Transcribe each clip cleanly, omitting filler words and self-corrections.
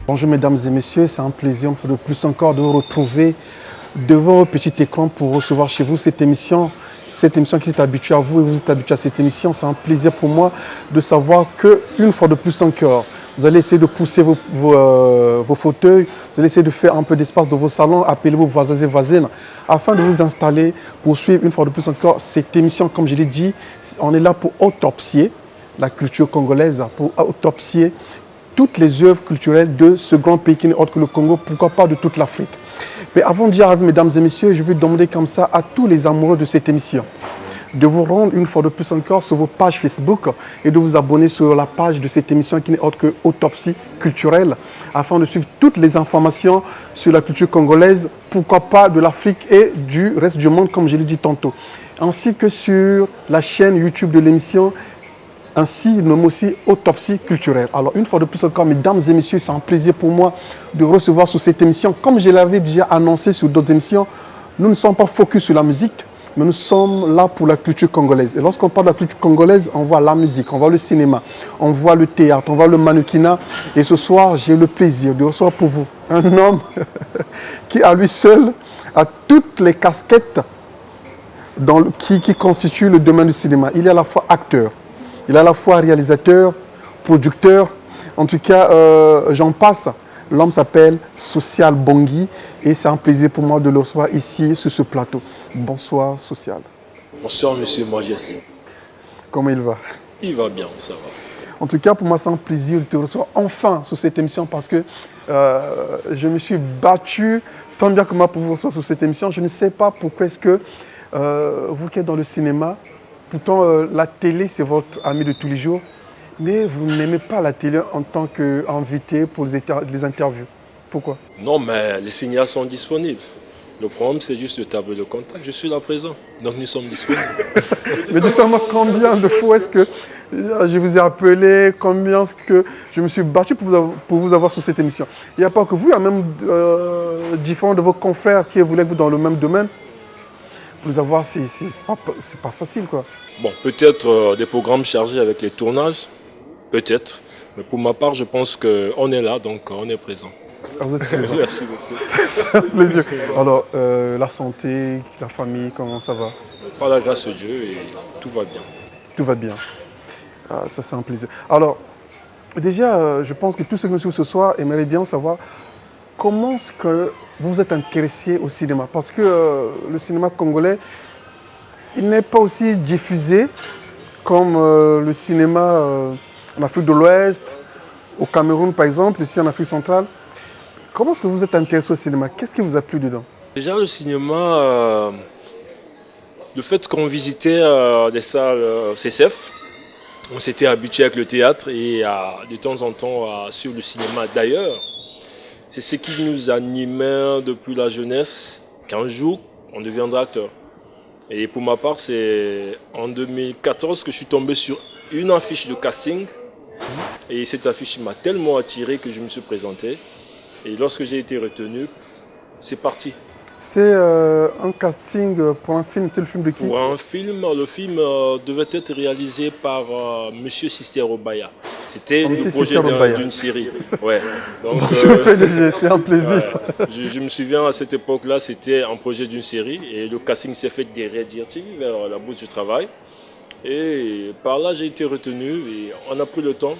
Bonjour mesdames et messieurs, c'est un plaisir une fois de plus encore de vous retrouver devant un petit écran pour recevoir chez vous cette émission qui s'est habituée à vous et vous êtes habitué à cette émission. C'est un plaisir pour moi de savoir qu'une fois de plus encore, vous allez essayer de pousser vos fauteuils, vous allez essayer de faire un peu d'espace dans vos salons, appelez vos voisins et voisines afin de vous installer pour suivre une fois de plus encore cette émission. Comme je l'ai dit, on est là pour autopsier la culture congolaise, pour autopsier toutes les œuvres culturelles de ce grand pays qui n'est autre que le Congo, pourquoi pas de toute l'Afrique. Mais avant de dire à vous, mesdames et messieurs, je vais demander comme ça à tous les amoureux de cette émission de vous rendre une fois de plus encore sur vos pages Facebook et de vous abonner sur la page de cette émission qui n'est autre que Autopsie culturelle, afin de suivre toutes les informations sur la culture congolaise, pourquoi pas de l'Afrique et du reste du monde, comme je l'ai dit tantôt, ainsi que sur la chaîne YouTube de l'émission, ainsi nommé aussi Autopsie culturelle. Alors une fois de plus encore, mesdames et messieurs, c'est un plaisir pour moi de recevoir sur cette émission. Comme je l'avais déjà annoncé sur d'autres émissions, nous ne sommes pas focus sur la musique, mais nous sommes là pour la culture congolaise. Et lorsqu'on parle de la culture congolaise, on voit la musique, on voit le cinéma, on voit le théâtre, on voit le mannequinat. Et ce soir, j'ai le plaisir de recevoir pour vous un homme qui à lui seul a toutes les casquettes qui constituent le domaine du cinéma. Il est à la fois acteur, il est à la fois réalisateur, producteur, en tout cas, j'en passe. L'homme s'appelle Social Bongui et c'est un plaisir pour moi de le recevoir ici sur ce plateau. Bonsoir Social. Bonsoir Monsieur Majesté. Comment il va? Il va bien, ça va. En tout cas, pour moi, c'est un plaisir de te recevoir enfin sur cette émission parce que je me suis battu tant bien que mal pour vous recevoir sur cette émission. Je ne sais pas pourquoi est-ce que vous qui êtes dans le cinéma, pourtant la télé c'est votre ami de tous les jours, mais vous n'aimez pas la télé en tant qu'invité pour les interviews. Pourquoi? Non, mais les signaux sont disponibles. Le problème, c'est juste le tableau de contact. Je suis là présent, donc nous sommes disponibles. Mais dites-moi combien de fois est-ce que je vous ai appelé, combien est-ce que je me suis battu pour vous avoir sur cette émission. Il n'y a pas que vous, il y a même différents de vos confrères qui voulaient que vous dans le même domaine. Pour vous avoir, c'est pas facile quoi. Bon, peut-être des programmes chargés avec les tournages, peut-être. Mais pour ma part, je pense qu'on est là, donc on est présent. Ah, vous êtes présent. Merci beaucoup. Plaisir. Alors, la santé, la famille, comment ça va? Par la grâce de Dieu, et tout va bien. Tout va bien. Ah, ça, c'est un plaisir. Alors, déjà, je pense que tous ceux qui nous suivent ce soir aimeraient bien savoir comment est-ce que vous vous êtes intéressé au cinéma. Parce que le cinéma congolais, il n'est pas aussi diffusé comme le cinéma en Afrique de l'Ouest, au Cameroun par exemple, ici en Afrique centrale. Comment est-ce que vous êtes intéressé au cinéma? Qu'est-ce qui vous a plu dedans? Déjà, le cinéma, le fait qu'on visitait des salles CCF, on s'était habitué avec le théâtre et de temps en temps sur le cinéma d'ailleurs. C'est ce qui nous animait depuis la jeunesse, qu'un jour, on deviendra acteur. Et pour ma part, c'est en 2014 que je suis tombé sur une affiche de casting. Et cette affiche m'a tellement attiré que je me suis présenté. Et lorsque j'ai été retenu, c'est parti. C'était un casting pour un film, c'est le film de qui? Pour un film, le film devait être réalisé par Monsieur Sister Obaya. C'était le projet d'une série. Ouais. Donc, c'est un plaisir. Je me souviens à cette époque-là, c'était un projet d'une série et le casting s'est fait derrière DirecTV vers la bourse du travail. Et par là, j'ai été retenu et on a pris le temps.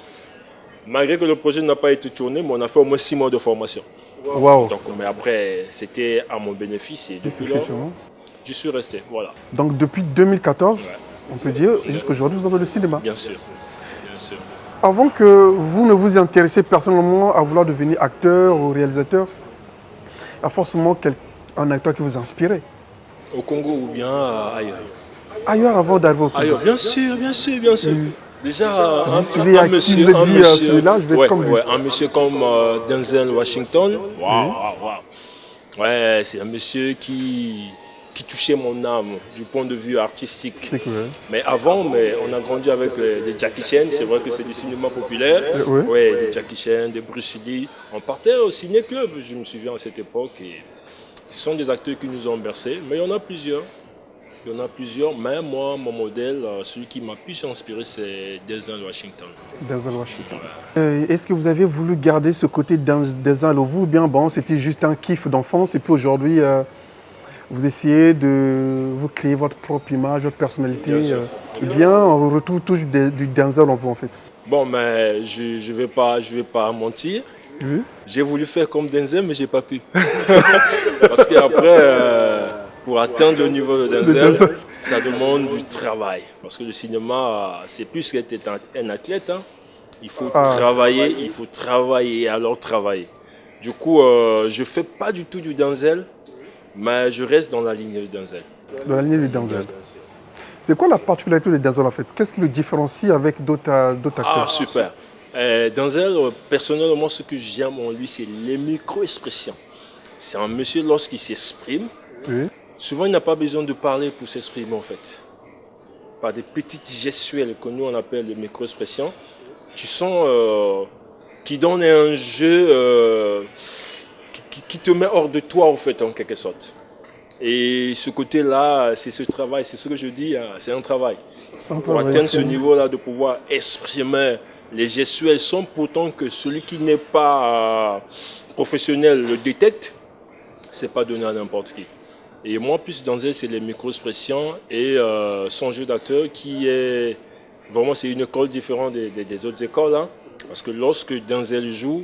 Malgré que le projet n'a pas été tourné, mais on a fait au moins 6 mois de formation. Wow. Donc, mais après, c'était à mon bénéfice et depuis là, je suis resté. Voilà. Donc depuis 2014, on peut dire, jusqu'aujourd'hui, vous avez le cinéma. Bien sûr. Bien sûr. Avant que vous ne vous y intéressiez personnellement à vouloir devenir acteur ou réalisateur, il y a forcément un acteur qui vous a inspiré. Au Congo ou bien ailleurs? Ailleurs avant d'arriver au Congo. Ailleurs, bien sûr, bien sûr, bien sûr. Déjà, un monsieur comme Denzel Washington, ouais, c'est un monsieur qui touchait mon âme du point de vue artistique. Mais avant, on a grandi avec des Jackie Chan, c'est vrai que c'est du cinéma populaire. Ouais, des Jackie Chan, des Bruce Lee. On partait au ciné-club, je me souviens à cette époque. Et ce sont des acteurs qui nous ont bercés, mais il y en a plusieurs. Il y en a plusieurs, mais moi, mon modèle, celui qui m'a plus inspiré, c'est Denzel Washington. Denzel Washington. Est-ce que vous avez voulu garder ce côté Denzel en vous ou bien bon, c'était juste un kiff d'enfance et puis aujourd'hui vous essayez de vous créer votre propre image, votre personnalité ou bien on retrouve toujours du Denzel en vous en fait? Bon, mais je vais pas mentir. Oui. J'ai voulu faire comme Denzel, mais j'ai pas pu. Parce qu'après, pour atteindre le niveau de Denzel, ça demande du travail. Parce que le cinéma, c'est plus qu'être un athlète. Hein. Il faut travailler et alors travailler. Du coup, je fais pas du tout du Denzel, mais je reste dans la ligne de Denzel. Dans la ligne du Denzel. C'est quoi la particularité de Denzel en fait? Qu'est-ce qui le différencie avec d'autres acteurs? Ah, super. Denzel, personnellement, ce que j'aime en lui, c'est les micro-expressions. C'est un monsieur, lorsqu'il s'exprime, Oui. souvent il n'a pas besoin de parler pour s'exprimer en fait. Par des petites gestuelles que nous on appelle les micro-expressions, tu sens qu'il donne un jeu qui te met hors de toi en fait, en quelque sorte. Et ce côté-là, c'est ce travail, c'est ce que je dis, c'est un travail. Pour atteindre ce niveau-là, de pouvoir exprimer les gestuelles sans pourtant que celui qui n'est pas professionnel le détecte, c'est pas donné à n'importe qui. Et moi, plus Denzel, c'est les micro-expressions et son jeu d'acteur qui est vraiment, c'est une école différente des autres écoles. Hein, parce que lorsque Denzel joue,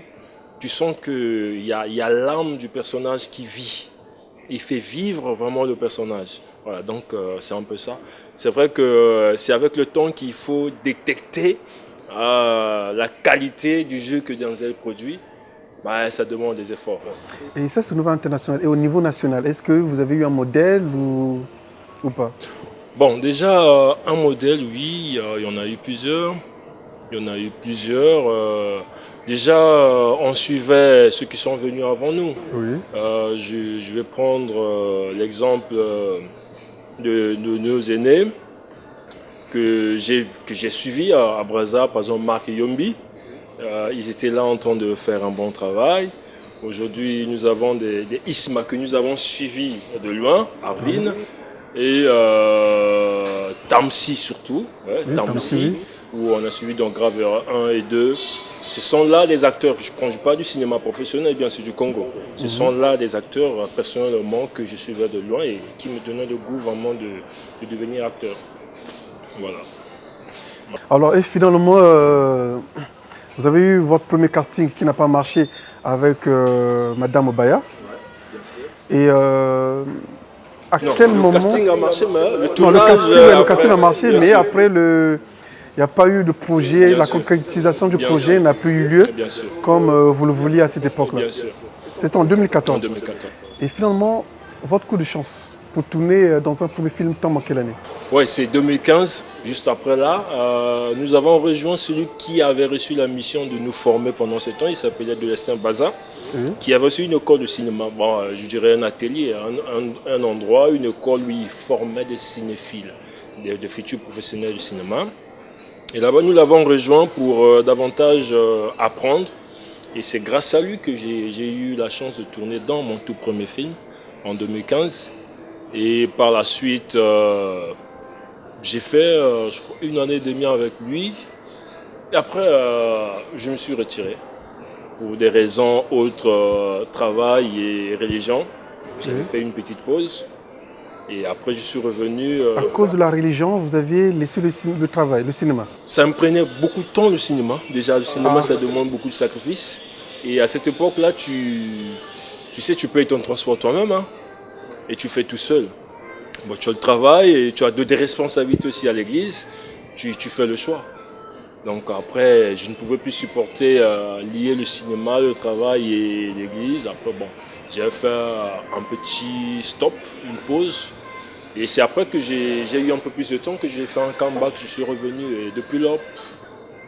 tu sens qu'il y a l'âme du personnage qui vit. Il fait vivre vraiment le personnage. Voilà, donc c'est un peu ça. C'est vrai que c'est avec le temps qu'il faut détecter la qualité du jeu que Denzel produit. Bah, ça demande des efforts. Et ça, c'est au niveau international. Et au niveau national, est-ce que vous avez eu un modèle ou pas? Bon, déjà, un modèle, oui, il y en a eu plusieurs. Déjà, on suivait ceux qui sont venus avant nous. Oui. Je vais prendre l'exemple de nos aînés que j'ai suivis à Brazza, par exemple Marc et Yombi. Ils étaient là en train de faire un bon travail. Aujourd'hui, nous avons des Isma que nous avons suivis de loin, Arvin, et Tamsi surtout, Tamsi, où on a suivi donc Graveur 1 et 2. Ce sont là des acteurs, je ne parle pas du cinéma professionnel, bien sûr du Congo. Ce sont là des acteurs personnellement que je suivais de loin et qui me donnaient le goût vraiment de devenir acteur. Voilà. Alors, et finalement, vous avez eu votre premier casting qui n'a pas marché avec Madame Obaya. Et à quel moment... Le casting a marché, mais le tournage... Non, le casting a marché, mais après, il n'y a pas eu de projet, bien la concrétisation du projet n'a plus eu lieu comme vous le vouliez à cette époque-là. C'était en 2014. En 2014. Et finalement, votre coup de chance pour tourner dans un premier film tombe en quelle année? Oui, c'est 2015, juste après là. Nous avons rejoint celui qui avait reçu la mission de nous former pendant ce temps. Il s'appelait Delestin Baza, qui avait reçu une école de cinéma. Bon, je dirais un atelier, un endroit, une école où il formait des cinéphiles, des futurs professionnels du cinéma. Et là-bas, nous l'avons rejoint pour davantage apprendre. Et c'est grâce à lui que j'ai eu la chance de tourner dans mon tout premier film, en 2015. Et par la suite, j'ai fait je crois, 1 année et demie avec lui. Et après, je me suis retiré. Pour des raisons autres, travail et religion. J'avais fait une petite pause. Et après, je suis revenu... à cause de la religion, vous aviez laissé le travail, le cinéma? Ça me prenait beaucoup de temps, le cinéma. Déjà, le cinéma, ça demande beaucoup de sacrifices. Et à cette époque-là, tu sais, tu payes ton transport toi-même. Hein, et tu fais tout seul. Bon, tu as le travail et tu as des responsabilités aussi à l'église. Tu fais le choix. Donc après, je ne pouvais plus supporter lier le cinéma, le travail et l'église. Après, bon, j'ai fait un petit stop, une pause. Et c'est après que j'ai eu un peu plus de temps que j'ai fait un comeback, je suis revenu. Et depuis là,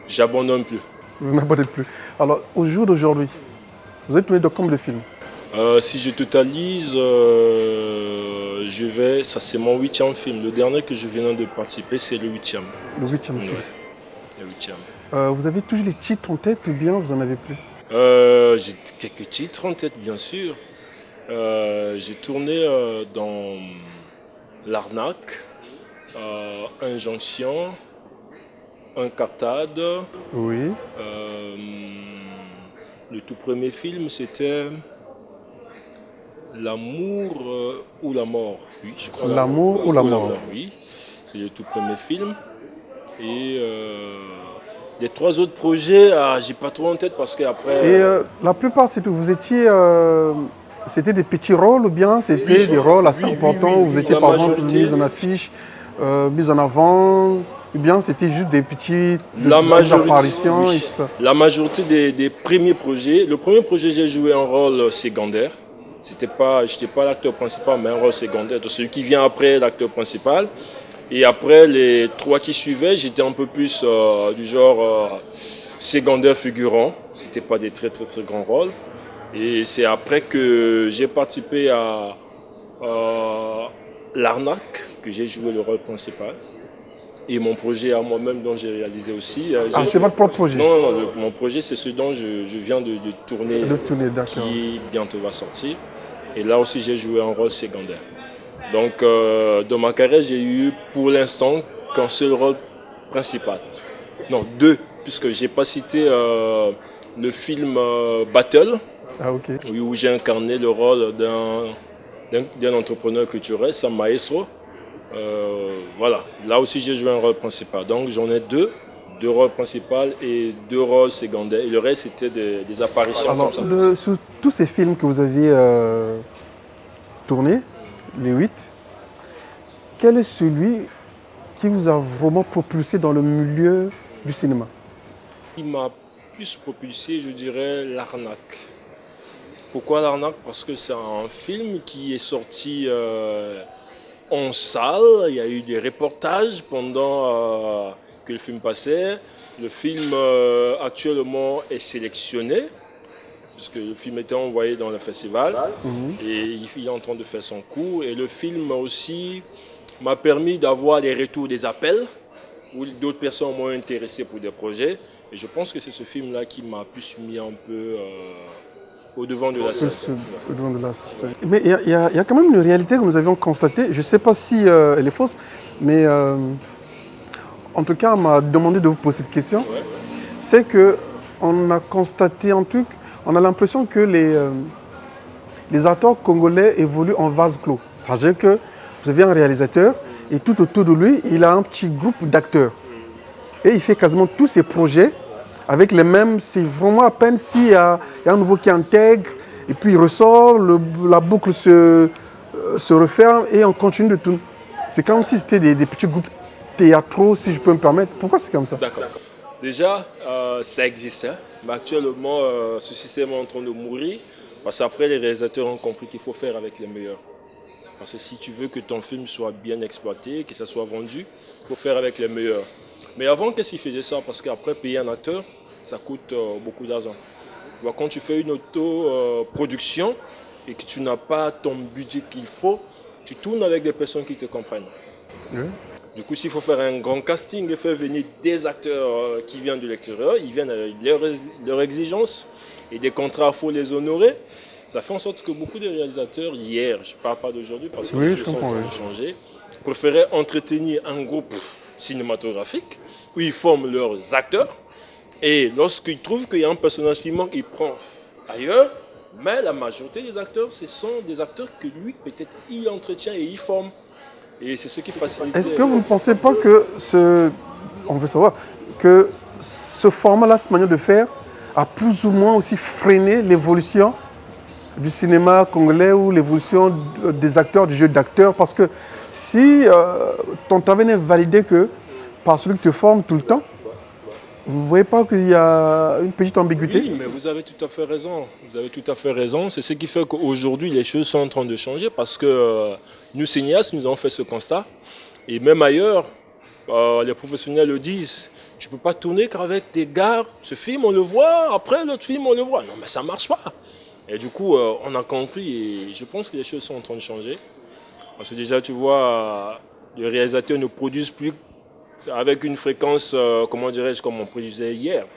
j'abandonne plus. Vous n'abandonnez plus. Alors, au jour d'aujourd'hui, vous avez tourné de combien de films? Si je totalise, ça c'est mon 8e film. Le dernier que je viens de participer, c'est le 8e. Le 8e film. Ouais, le 8e. Vous avez toujours les titres en tête ou bien vous en avez plus? J'ai quelques titres en tête, bien sûr. J'ai tourné dans L'arnaque, Injonction, Un cartade. Oui. Le tout premier film, c'était L'amour ou la mort. Oui, je crois. L'amour ou la mort. Oui, c'est le tout premier film. Et les 3 autres projets, j'ai pas trop en tête parce qu'après. Et la plupart, c'est tout. Vous étiez, c'était des petits rôles ou bien c'était des rôles assez importants où vous étiez par exemple mis en affiche, mis en avant, ou bien c'était juste des petites apparitions et tout ça. La majorité des premiers projets. Le premier projet, j'ai joué un rôle secondaire. Je n'étais pas l'acteur principal, mais un rôle secondaire. Donc celui qui vient après l'acteur principal. Et après, les 3 qui suivaient, j'étais un peu plus du genre secondaire figurant. C'était pas des très très très grands rôles. Et c'est après que j'ai participé à L'arnaque, que j'ai joué le rôle principal. Et mon projet à moi-même dont j'ai réalisé aussi. C'est votre propre projet? Non, mon projet c'est ce dont je viens de tourner, qui bientôt va sortir. Et là aussi j'ai joué un rôle secondaire. Donc dans ma carrière j'ai eu pour l'instant qu'un seul rôle principal. Non, 2, puisque j'ai pas cité le film Battle, où j'ai incarné le rôle d'un entrepreneur culturel, Sam Maestro. Voilà, là aussi j'ai joué un rôle principal. Donc j'en ai 2 rôles principaux et 2 rôles secondaires. Et le reste c'était des apparitions. Alors, comme ça. Sur tous ces films que vous aviez tournés, les 8, quel est celui qui vous a vraiment propulsé dans le milieu du cinéma? Il m'a plus propulsé, je dirais, L'arnaque. Pourquoi L'arnaque? Parce que c'est un film qui est sorti en salle. Il y a eu des reportages pendant que le film passait. Le film actuellement est sélectionné, puisque le film était envoyé dans le festival. Et il est en train de faire son cours. Et le film aussi m'a permis d'avoir des retours, des appels, où d'autres personnes m'ont intéressé pour des projets. Et je pense que c'est ce film-là qui m'a plus mis un peu au devant de la scène. Mais il y a quand même une réalité que nous avions constatée. Je ne sais pas si elle est fausse, mais en tout cas, on m'a demandé de vous poser cette question. Ouais. C'est qu'on a constaté un truc, on a l'impression que les acteurs congolais évoluent en vase clos. C'est-à-dire que vous avez un réalisateur et tout autour de lui, il a un petit groupe d'acteurs. Et il fait quasiment tous ses projets avec les mêmes. C'est vraiment à peine s'il y a un nouveau qui intègre et puis il ressort, la boucle se referme et on continue de tout. C'est comme si c'était des petits groupes théâtraux, si je peux me permettre. Pourquoi c'est comme ça? D'accord. Déjà, ça existait, mais actuellement, ce système est en train de mourir parce qu'après, les réalisateurs ont compris qu'il faut faire avec les meilleurs. Parce que si tu veux que ton film soit bien exploité, que ça soit vendu, il faut faire avec les meilleurs. Mais avant, qu'est-ce qu'ils faisaient ça? Parce qu'après, payer un acteur, ça coûte beaucoup d'argent. Quand tu fais une auto-production et que tu n'as pas ton budget qu'il faut, tu tournes avec des personnes qui te comprennent. Oui. Du coup, s'il faut faire un grand casting et faire venir des acteurs qui viennent de l'extérieur, ils viennent avec leurs exigences et des contrats, il faut les honorer. Ça fait en sorte que beaucoup de réalisateurs, hier, je ne parle pas d'aujourd'hui parce que les choses sont en train de changer, préféraient entretenir un groupe cinématographique où ils forment leurs acteurs et lorsqu'ils trouvent qu'il y a un personnage qui manque, ils prennent ailleurs. Mais la majorité des acteurs, ce sont des acteurs que lui, peut-être, il entretient et il forme. Et c'est ce qui facilite. Est-ce que vous ne pensez pas que on veut savoir que ce format-là, cette manière de faire, a plus ou moins aussi freiné l'évolution du cinéma congolais ou l'évolution des acteurs, du jeu d'acteurs? Parce que si ton travail n'est validé que par celui qui te forme tout le temps, vous ne voyez pas qu'il y a une petite ambiguïté? Oui, mais vous avez tout à fait raison. Vous avez tout à fait raison. C'est ce qui fait qu'aujourd'hui, les choses sont en train de changer parce que nous, cinéastes, nous avons fait ce constat. Et même ailleurs, les professionnels le disent. Tu ne peux pas tourner qu'avec des gars. Ce film, on le voit. Après, l'autre film, on le voit. Non, mais ça ne marche pas. Et du coup, on a compris. Et je pense que les choses sont en train de changer. Parce que déjà, tu vois, les réalisateurs ne produisent plus avec une fréquence, comment dirais-je, comme on produisait hier.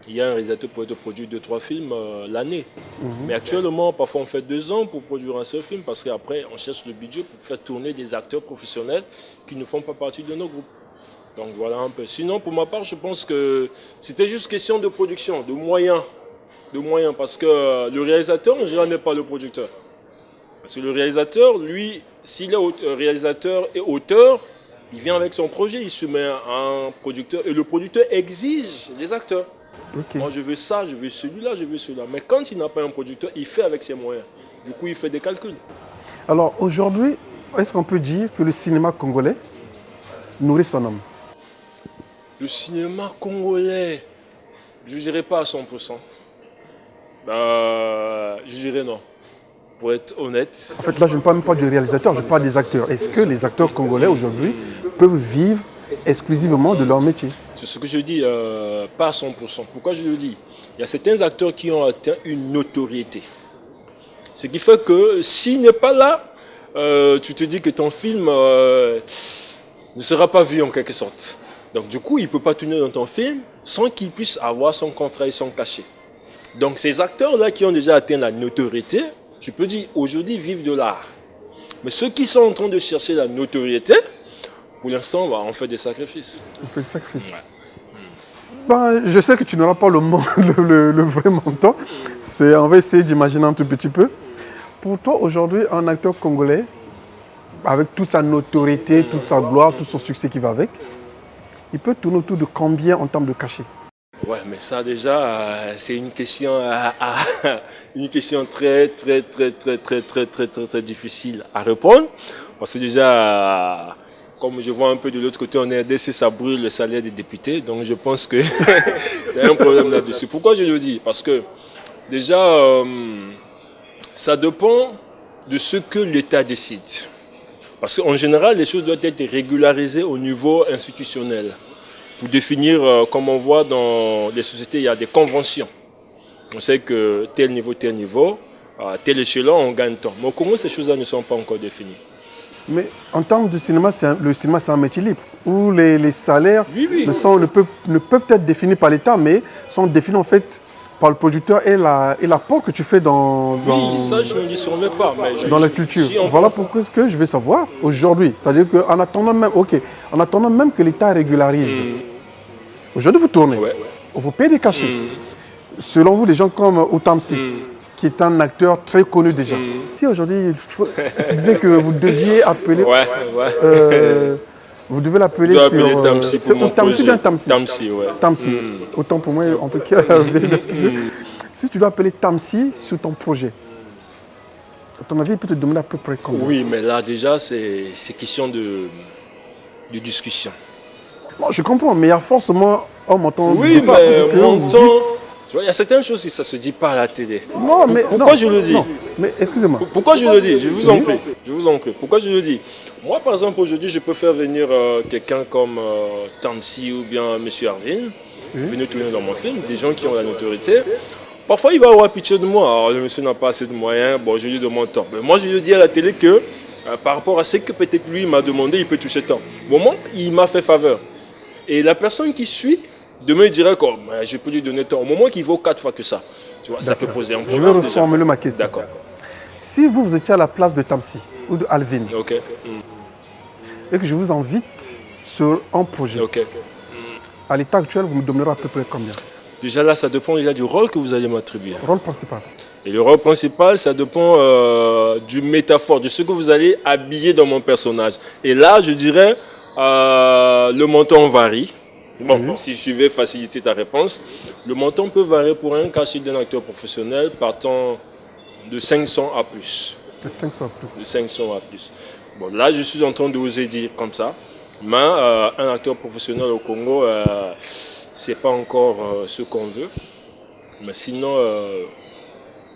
il y a un réalisateur pour produire 2-3 films l'année. Mais actuellement, parfois on fait 2 ans pour produire un seul film parce qu'après on cherche le budget pour faire tourner des acteurs professionnels qui ne font pas partie de nos groupes. Donc voilà un peu. Sinon, pour ma part, je pense que c'était juste question de production, de moyens. Parce que le réalisateur, en général, n'est pas le producteur. Parce que le réalisateur, lui, s'il est réalisateur et auteur, il vient avec son projet, il se met à un producteur et le producteur exige les acteurs. Okay. Moi, je veux ça, je veux celui-là, je veux celui-là. Mais quand il n'a pas un producteur, il fait avec ses moyens. Du coup, il fait des calculs. Alors aujourd'hui, est-ce qu'on peut dire que le cinéma congolais nourrit son homme? Le cinéma congolais, je ne dirais pas à 100%. Je dirais non. Pour être honnête. En fait, là, je ne parle même pas du réalisateur, je parle des acteurs. Est-ce que les acteurs congolais aujourd'hui peuvent vivre exclusivement de leur métier? C'est ce que je dis, pas à 100%. Pourquoi je le dis? Il y a certains acteurs qui ont atteint une notoriété. Ce qui fait que s'il n'est pas là, tu te dis que ton film ne sera pas vu en quelque sorte. Donc du coup, il ne peut pas tourner dans ton film sans qu'il puisse avoir son contrat et son cachet. Donc ces acteurs-là qui ont déjà atteint la notoriété, je peux dire aujourd'hui vivent de l'art. Mais ceux qui sont en train de chercher la notoriété, pour l'instant, on fait des sacrifices. On fait des sacrifices. Ouais. Je sais que tu n'auras pas le vrai montant. On va essayer d'imaginer un tout petit peu. Pour toi, aujourd'hui, un acteur congolais, avec toute sa notoriété, toute sa gloire, tout son succès qui va avec, il peut tourner autour de combien en termes de cachet? Ouais, mais ça déjà, c'est une question très difficile à répondre. Parce que déjà, comme je vois un peu de l'autre côté en RDC, ça brûle le salaire des députés. Donc je pense que c'est un problème là-dessus. Pourquoi je le dis? Parce que déjà, ça dépend de ce que l'État décide. Parce qu'en général, les choses doivent être régularisées au niveau institutionnel. Pour définir, comme on voit dans les sociétés, il y a des conventions. On sait que tel niveau, à tel échelon, on gagne tant. Mais au Congo, ces choses-là ne sont pas encore définies. Mais en termes de cinéma, le cinéma, c'est un métier libre, où les salaires Oui. ne peuvent être définis par l'État, mais sont définis en fait par le producteur et l'apport que tu fais dans oui, ça, je ne dis sûrement pas. Mais dans la culture. Voilà pourquoi ce que je veux savoir aujourd'hui. C'est-à-dire qu'en attendant même que l'État régularise, aujourd'hui vous tournez, vous payez des cachets. Selon vous, des gens comme Outamsi, qui est un acteur très connu déjà. Si aujourd'hui, il disait que vous deviez appeler... vous devez l'appeler sur... Tamsi pour mon projet. Tamsi. Autant pour moi, en tout cas. Si tu dois appeler Tamsi sur ton projet, à ton avis, il peut te demander à peu près combien? Oui, mais là déjà, c'est question de discussion. Bon, je comprends, mais il y a forcément un montant... Oui, mais montant... Tu vois, il y a certaines choses qui ça se dit pas à la télé. Non, mais pourquoi je le dis? Non, mais excusez-moi. Pourquoi je le dis? Je vous en prie. Pourquoi je le dis? Moi, par exemple, aujourd'hui, je peux faire venir quelqu'un comme Tamsi ou bien M. Arvin, venir tourner dans mon film, des gens qui ont la notoriété. Parfois, il va avoir pitié de moi. Alors, le monsieur n'a pas assez de moyens, bon, je lui demande tant. Mais moi, je lui dis à la télé que par rapport à ce que peut-être lui m'a demandé, il peut toucher tant. Au moment, il m'a fait faveur. Et la personne qui suit, demain, il dirait que je peux lui donner tant. Au moment qu'il vaut 4 fois que ça, tu vois, ça peut poser un problème. Je vais reformuler ma question. D'accord. Si vous étiez à la place de Tamsi ou de Alvin, et que je vous invite sur un projet, à l'état actuel, vous me donnerez à peu près combien? Déjà là, ça dépend déjà du rôle que vous allez m'attribuer. Rôle principal. Et le rôle principal, ça dépend du métaphore, de ce que vous allez habiller dans mon personnage. Et là, je dirais, le montant varie. Bon, si je vais faciliter ta réponse, le montant peut varier pour un cachet d'un acteur professionnel partant de 500 à plus. De 500 à plus. De 500 à plus. Bon, là, je suis en train d'oser dire comme ça, mais un acteur professionnel au Congo, c'est pas encore ce qu'on veut. Mais sinon,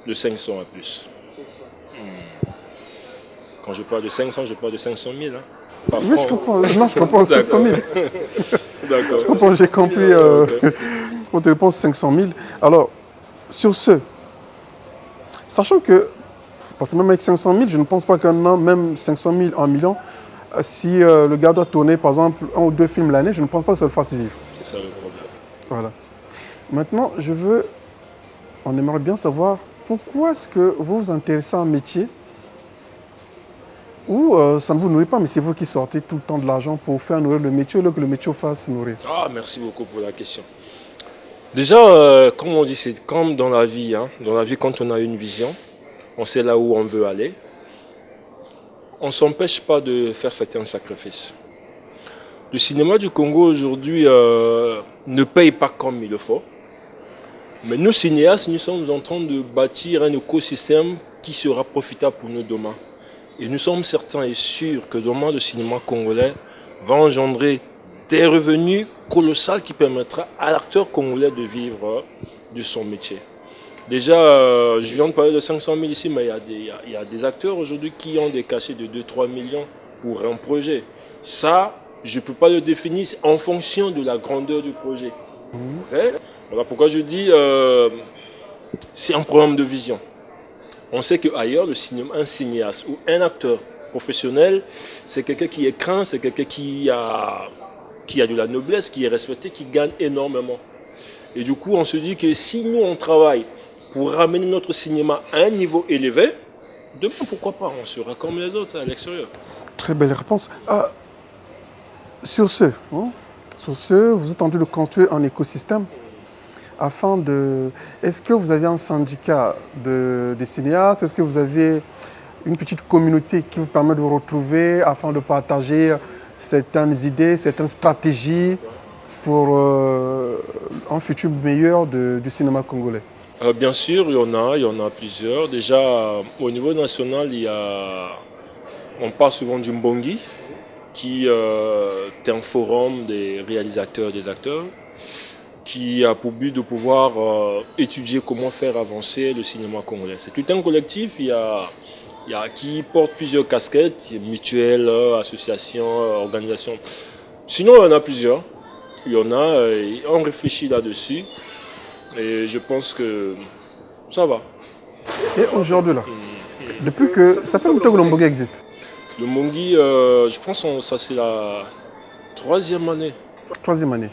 de 500 à plus. Quand je parle de 500, je parle de 500 000. Hein. Pas oui, je comprends. Non, je comprends 500 000. D'accord. Je comprends, j'ai compris. On te répond 500 000. Alors, sur ce, sachant que, parce que même avec 500 000, je ne pense pas qu'un an, même 500 000, 1 million, si le gars doit tourner, par exemple, 1 ou 2 films l'année, je ne pense pas que ça le fasse vivre. C'est ça le problème. Voilà. Maintenant, on aimerait bien savoir pourquoi est-ce que vous vous intéressez à un métier où ça ne vous nourrit pas, mais c'est vous qui sortez tout le temps de l'argent pour faire nourrir le métier, ou que le métier vous fasse nourrir. Ah, merci beaucoup pour la question. Déjà, comme on dit, c'est comme dans la vie. Hein. Dans la vie, quand on a une vision, on sait là où on veut aller. On ne s'empêche pas de faire certains sacrifices. Le cinéma du Congo aujourd'hui ne paye pas comme il le faut. Mais nous, cinéastes, nous sommes en train de bâtir un écosystème qui sera profitable pour nous demain. Et nous sommes certains et sûrs que demain, le cinéma congolais va engendrer des revenus colossaux qui permettra à l'acteur congolais de vivre de son métier. Déjà, je viens de parler de 500 000 ici, mais il y a des acteurs aujourd'hui qui ont des cachets de 2-3 millions pour un projet. Ça, je ne peux pas le définir en fonction de la grandeur du projet. Voilà pourquoi je dis c'est un programme de vision. On sait qu'ailleurs, un cinéaste ou un acteur professionnel, c'est quelqu'un qui est craint, c'est quelqu'un qui a de la noblesse, qui est respecté, qui gagne énormément. Et du coup, on se dit que si nous, on travaille pour ramener notre cinéma à un niveau élevé, demain, pourquoi pas, on sera comme les autres à l'extérieur. Très belle réponse. Sur ce, vous êtes en train de construire un écosystème afin de... Est-ce que vous avez un syndicat des cinéastes? Est-ce que vous avez une petite communauté qui vous permet de vous retrouver afin de partager certaines idées, certaines stratégies pour un futur meilleur du cinéma congolais? Bien sûr, il y en a plusieurs. Déjà, au niveau national, on parle souvent du Mbongi, qui est un forum des réalisateurs, des acteurs, qui a pour but de pouvoir étudier comment faire avancer le cinéma congolais. C'est tout un collectif qui porte plusieurs casquettes, mutuelles, associations, organisations. Sinon, il y en a plusieurs. On réfléchit là-dessus et je pense que ça va. Et aujourd'hui, là, depuis que... Ça fait longtemps que le Mbongi existe? Le Mbongi, je pense que ça c'est la 3e année. 3e année.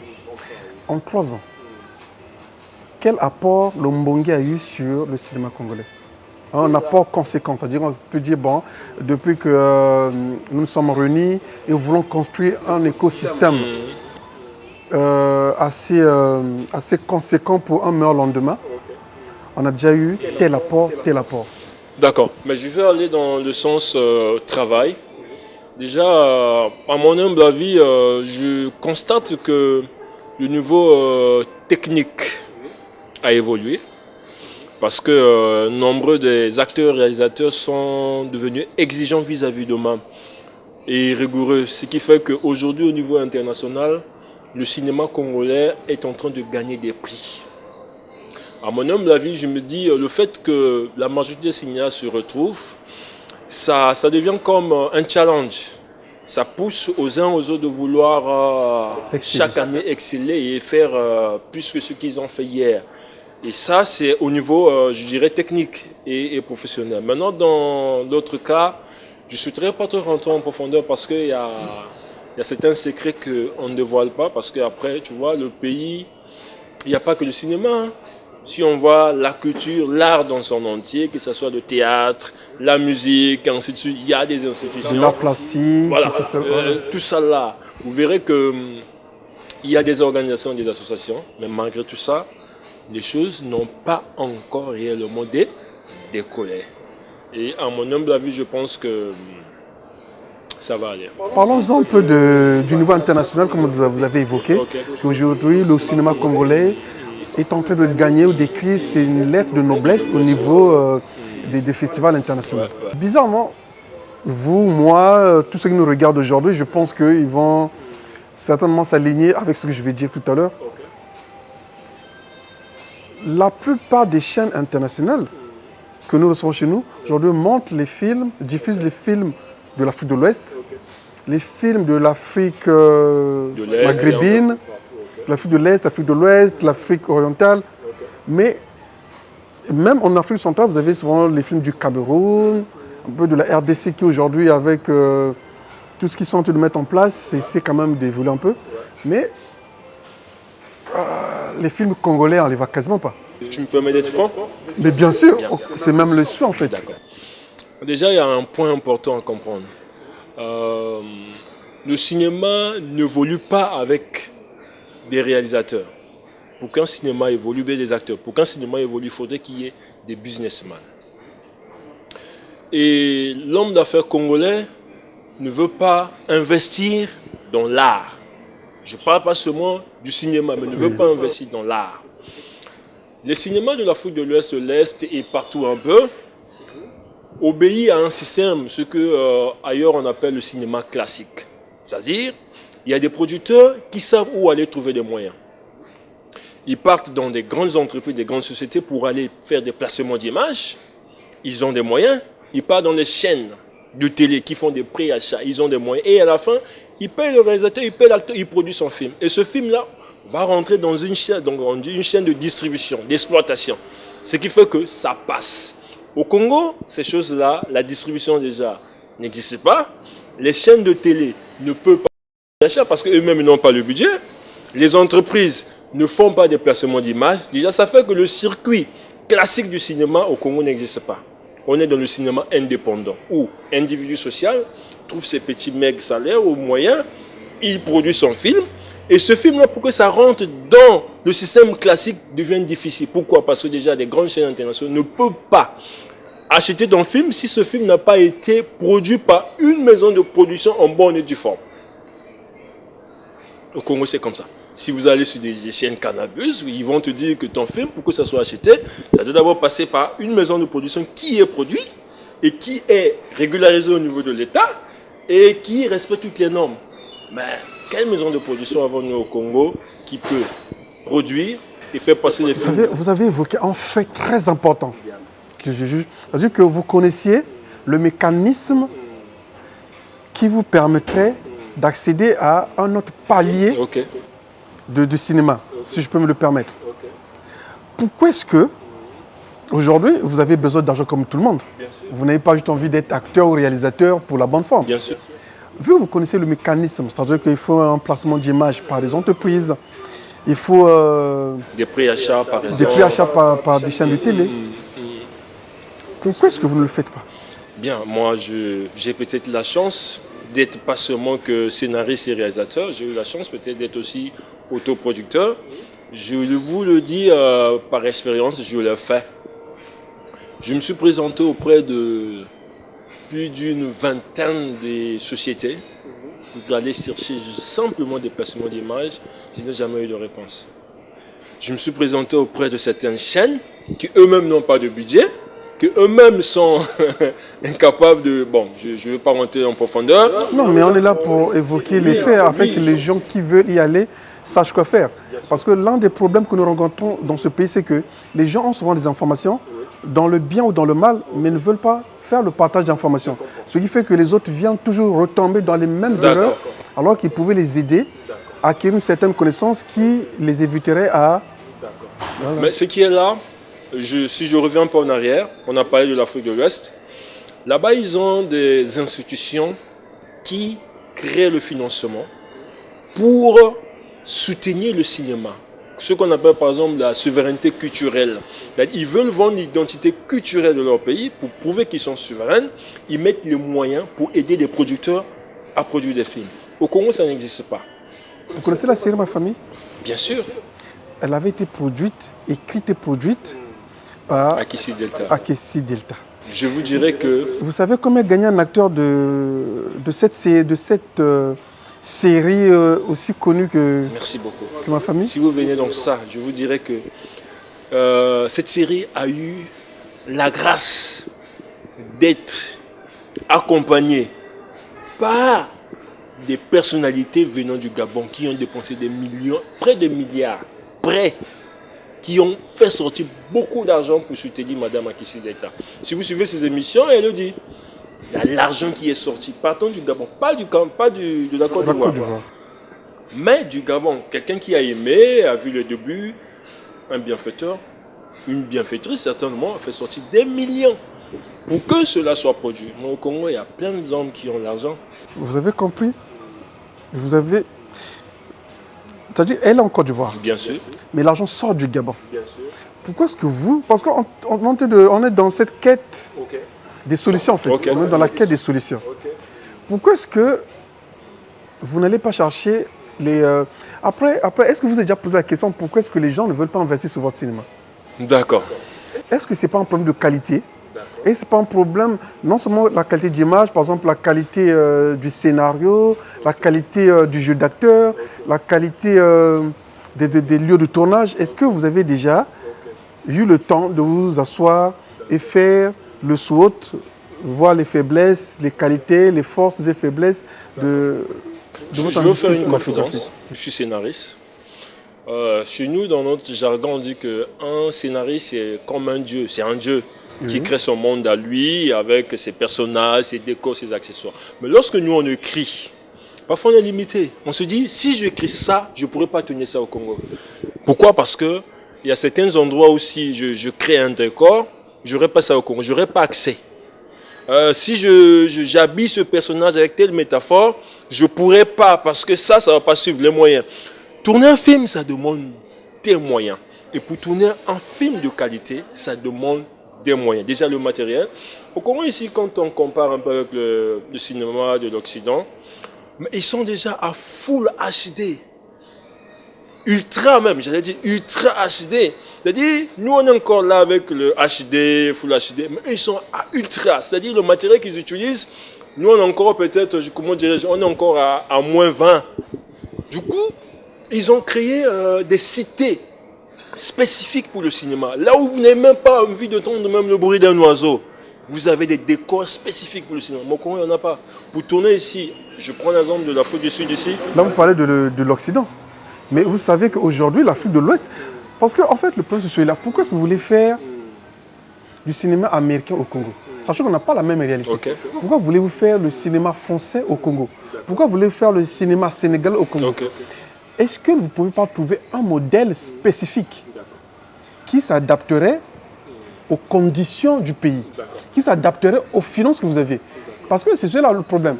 En 3 ans, quel apport le Mbongi a eu sur le cinéma congolais? Un apport conséquent, c'est-à-dire on peut dire, bon, depuis que nous nous sommes réunis et nous voulons construire un écosystème assez conséquent pour un meilleur lendemain, on a déjà eu tel apport, tel apport. D'accord, mais je vais aller dans le sens travail. Déjà, à mon humble avis, je constate que le niveau technique a évolué parce que nombreux des acteurs et réalisateurs sont devenus exigeants vis-à-vis d'eux-mêmes et rigoureux. Ce qui fait qu'aujourd'hui, au niveau international, le cinéma congolais est en train de gagner des prix. À mon humble avis, je me dis, le fait que la majorité des cinéastes se retrouvent, ça devient comme un challenge. Ça pousse aux uns aux autres de vouloir chaque année exceller et faire plus que ce qu'ils ont fait hier. Et ça, c'est au niveau, je dirais, technique et professionnel. Maintenant, dans l'autre cas, je ne souhaiterais pas trop rentrer en profondeur parce qu'il y a certains secrets qu'on ne dévoile pas. Parce qu'après, tu vois, le pays, il n'y a pas que le cinéma. Hein. Si on voit la culture, l'art dans son entier, que ce soit le théâtre, la musique, ainsi de suite, il y a des institutions. L'art plastique, voilà, tout ça là. Vous verrez qu'il y a des organisations, des associations, mais malgré tout ça, les choses n'ont pas encore réellement décollé. Et à mon humble avis, je pense que ça va aller. Parlons un peu du niveau international, comme vous avez évoqué. Okay. Aujourd'hui, le cinéma congolais est en train de gagner ou d'écrire une lettre de noblesse au niveau des festivals internationaux. Ouais. Bizarrement, vous, moi, tous ceux qui nous regardent aujourd'hui, je pense qu'ils vont certainement s'aligner avec ce que je vais dire tout à l'heure. Okay. La plupart des chaînes internationales que nous recevons chez nous, aujourd'hui, montrent les films, diffusent les films de l'Afrique de l'Ouest, les films de l'Afrique maghrébine, l'Afrique de l'Est, l'Afrique de l'Ouest, l'Afrique orientale. Mais même en Afrique centrale, vous avez souvent les films du Cameroun, un peu de la RDC qui aujourd'hui, avec tout ce qu'ils sont en train de mettre en place, c'est quand même d'évoluer un peu. Mais les films congolais, on les voit quasiment pas. Tu me permets d'être franc? Mais bien sûr, Bien. c'est même le choix en fait. D'accord. Déjà, il y a un point important à comprendre. Le cinéma n'évolue pas avec des réalisateurs. Pour qu'un cinéma évolue, il y a des acteurs. Pour qu'un cinéma évolue, il faudrait qu'il y ait des businessmen. Et l'homme d'affaires congolais ne veut pas investir dans l'art. Je ne parle pas seulement du cinéma, mais ne veut pas investir dans l'art. Les cinémas de l'Afrique de l'Ouest, de l'Est et partout un peu obéit à un système, ce que ailleurs on appelle le cinéma classique. C'est-à-dire, il y a des producteurs qui savent où aller trouver des moyens. Ils partent dans des grandes entreprises, des grandes sociétés pour aller faire des placements d'images. Ils ont des moyens. Ils partent dans les chaînes de télé qui font des préachats. Ils ont des moyens. Et à la fin, ils payent le réalisateur, ils payent l'acteur, ils produisent son film. Et ce film-là va rentrer dans une chaîne de distribution, d'exploitation. Ce qui fait que ça passe. Au Congo, ces choses-là, la distribution déjà n'existe pas. Les chaînes de télé ne peuvent pas faire d'achat parce qu'eux-mêmes n'ont pas le budget. Les entreprises ne font pas des placements d'images. Déjà, ça fait que le circuit classique du cinéma au Congo n'existe pas. On est dans le cinéma indépendant où individu social trouve ses petits maigres salaires ou moyens, il produit son film. Et ce film-là, pour que ça rentre dans le système classique, devient difficile. Pourquoi? Parce que déjà, des grandes chaînes internationales ne peuvent pas acheter ton film si ce film n'a pas été produit par une maison de production en bonne et due forme. Au Congo, c'est comme ça. Si vous allez sur des chaînes cannabis, ils vont te dire que ton film, pour que ça soit acheté, ça doit d'abord passer par une maison de production qui est produit et qui est régularisée au niveau de l'État et qui respecte toutes les normes. Mais quelle maison de production avons-nous au Congo qui peut produire et faire passer les films? Vous avez évoqué un fait très important. C'est-à-dire que vous connaissiez le mécanisme qui vous permettrait d'accéder à un autre palier de cinéma, si je peux me le permettre. Pourquoi est-ce que, aujourd'hui, vous avez besoin d'argent comme tout le monde? Vous n'avez pas juste envie d'être acteur ou réalisateur pour la bonne forme. Bien sûr. Vu que vous connaissez le mécanisme, c'est-à-dire qu'il faut un placement d'image par des entreprises, il faut des préachats par exemple. Des préachats par des chaînes de télé. Pourquoi est-ce que vous ne le faites pas? Bien, moi j'ai peut-être la chance d'être pas seulement que scénariste et réalisateur, j'ai eu la chance peut-être d'être aussi autoproducteur. Je vous le dis par expérience, je l'ai fait. Je me suis présenté auprès de plus d'une vingtaine de sociétés pour aller chercher simplement des placements d'images. Je n'ai jamais eu de réponse. Je me suis présenté auprès de certaines chaînes qui eux-mêmes n'ont pas de budget, qui eux-mêmes sont incapables de... Bon, je ne vais pas rentrer en profondeur. Non, mais on est là pour évoquer les faits afin que les gens qui veulent y aller sachent quoi faire. Parce que l'un des problèmes que nous rencontrons dans ce pays, c'est que les gens ont souvent des informations dans le bien ou dans le mal, mais ne veulent pas faire le partage d'informations. Ce qui fait que les autres viennent toujours retomber dans les mêmes erreurs, alors qu'ils pouvaient les aider à acquérir une certaine connaissance qui les éviterait à... Voilà. Mais ce qui est là, si je reviens un peu en arrière, on a parlé de l'Afrique de l'Ouest. Là-bas, ils ont des institutions qui créent le financement pour soutenir le cinéma. Ce qu'on appelle par exemple la souveraineté culturelle. Ils veulent vendre l'identité culturelle de leur pays pour prouver qu'ils sont souverains. Ils mettent les moyens pour aider les producteurs à produire des films. Au Congo, ça n'existe pas. Vous connaissez la série Ma Famille? Bien sûr. Elle avait été produite, écrite et produite par Akissi Delta. Akissi Delta. Je vous dirais que... Vous savez combien gagnait un acteur de cette série aussi connue que... Merci beaucoup. Que Ma Famille? Si vous venez dans ça, je vous dirais que cette série a eu la grâce d'être accompagnée par des personnalités venant du Gabon qui ont dépensé des millions, près de milliards, qui ont fait sortir beaucoup d'argent pour soutenir Madame Akissi Delta. Si vous suivez ces émissions, elle le dit. Il y a l'argent qui est sorti, partons du Gabon, pas de la Côte d'Ivoire, mais du Gabon. Quelqu'un qui a aimé, a vu le début, un bienfaiteur, une bienfaitrice certainement, a fait sortir des millions pour que cela soit produit. Mais au Congo, il y a plein d'hommes qui ont l'argent. Vous avez compris? Vous avez... C'est-à-dire, elle est en Côte d'Ivoire, Bien sûr. mais l'argent sort du Gabon. Bien sûr. Pourquoi est-ce que vous... Parce on est dans cette quête Ok. des solutions, en fait. Ok. On est dans la quête des solutions. Ok. Pourquoi est-ce que vous n'allez pas chercher les... Après, est-ce que vous avez déjà posé la question pourquoi est-ce que les gens ne veulent pas investir sur votre cinéma? D'accord. Est-ce que ce n'est pas un problème de qualité? Et ce n'est pas un problème, non seulement la qualité d'image, par exemple la qualité du scénario, la qualité du jeu d'acteur, la qualité des lieux de tournage. Est-ce que vous avez déjà eu le temps de vous asseoir et faire le SWOT, voir les faiblesses, les qualités, les forces et faiblesses de Je votre veux faire industrie une cinématographique? confidence. Je suis scénariste. Chez nous, dans notre jargon, on dit qu'un scénariste, c'est comme un dieu. C'est un dieu qui crée son monde à lui, avec ses personnages, ses décors, ses accessoires. Mais lorsque nous, on écrit, parfois on est limité. On se dit, si j'écris ça, je ne pourrais pas tenir ça au Congo. Pourquoi? Parce qu'il y a certains endroits où si je crée un décor, je n'aurais pas ça au Congo, je n'aurais pas accès. Si j'habille ce personnage avec telle métaphore, je ne pourrais pas, parce que ça ne va pas suivre les moyens. Tourner un film, ça demande des moyens. Et pour tourner un film de qualité, ça demande des moyens. Déjà le matériel. Au Congo ici, quand on compare un peu avec le cinéma de l'Occident, ils sont déjà à full HD. Ultra même, j'allais dire ultra HD. C'est-à-dire, nous on est encore là avec le HD, full HD, mais ils sont à ultra. C'est-à-dire le matériel qu'ils utilisent, nous on est encore peut-être, comment dirais-je, on est encore à moins 20. Du coup, ils ont créé des cités spécifiques pour le cinéma. Là où vous n'avez même pas envie d'entendre même le bruit d'un oiseau, vous avez des décors spécifiques pour le cinéma. Mon Congo, il n'y en a pas. Pour tourner ici, je prends l'exemple de l'Afrique du Sud ici. Là, vous parlez de l'Occident. Mais vous savez qu'aujourd'hui, l'Afrique de l'Ouest, parce qu'en fait, le problème c'est celui-là. Pourquoi est-ce que vous voulez faire du cinéma américain au Congo? Sachant qu'on n'a pas la même réalité. Okay. Pourquoi voulez-vous faire le cinéma français au Congo? Pourquoi voulez-vous faire le cinéma sénégalais au Congo? Okay. Est-ce que vous ne pouvez pas trouver un modèle spécifique qui s'adapterait aux conditions du pays, qui s'adapterait aux finances que vous avez? Parce que c'est cela le problème.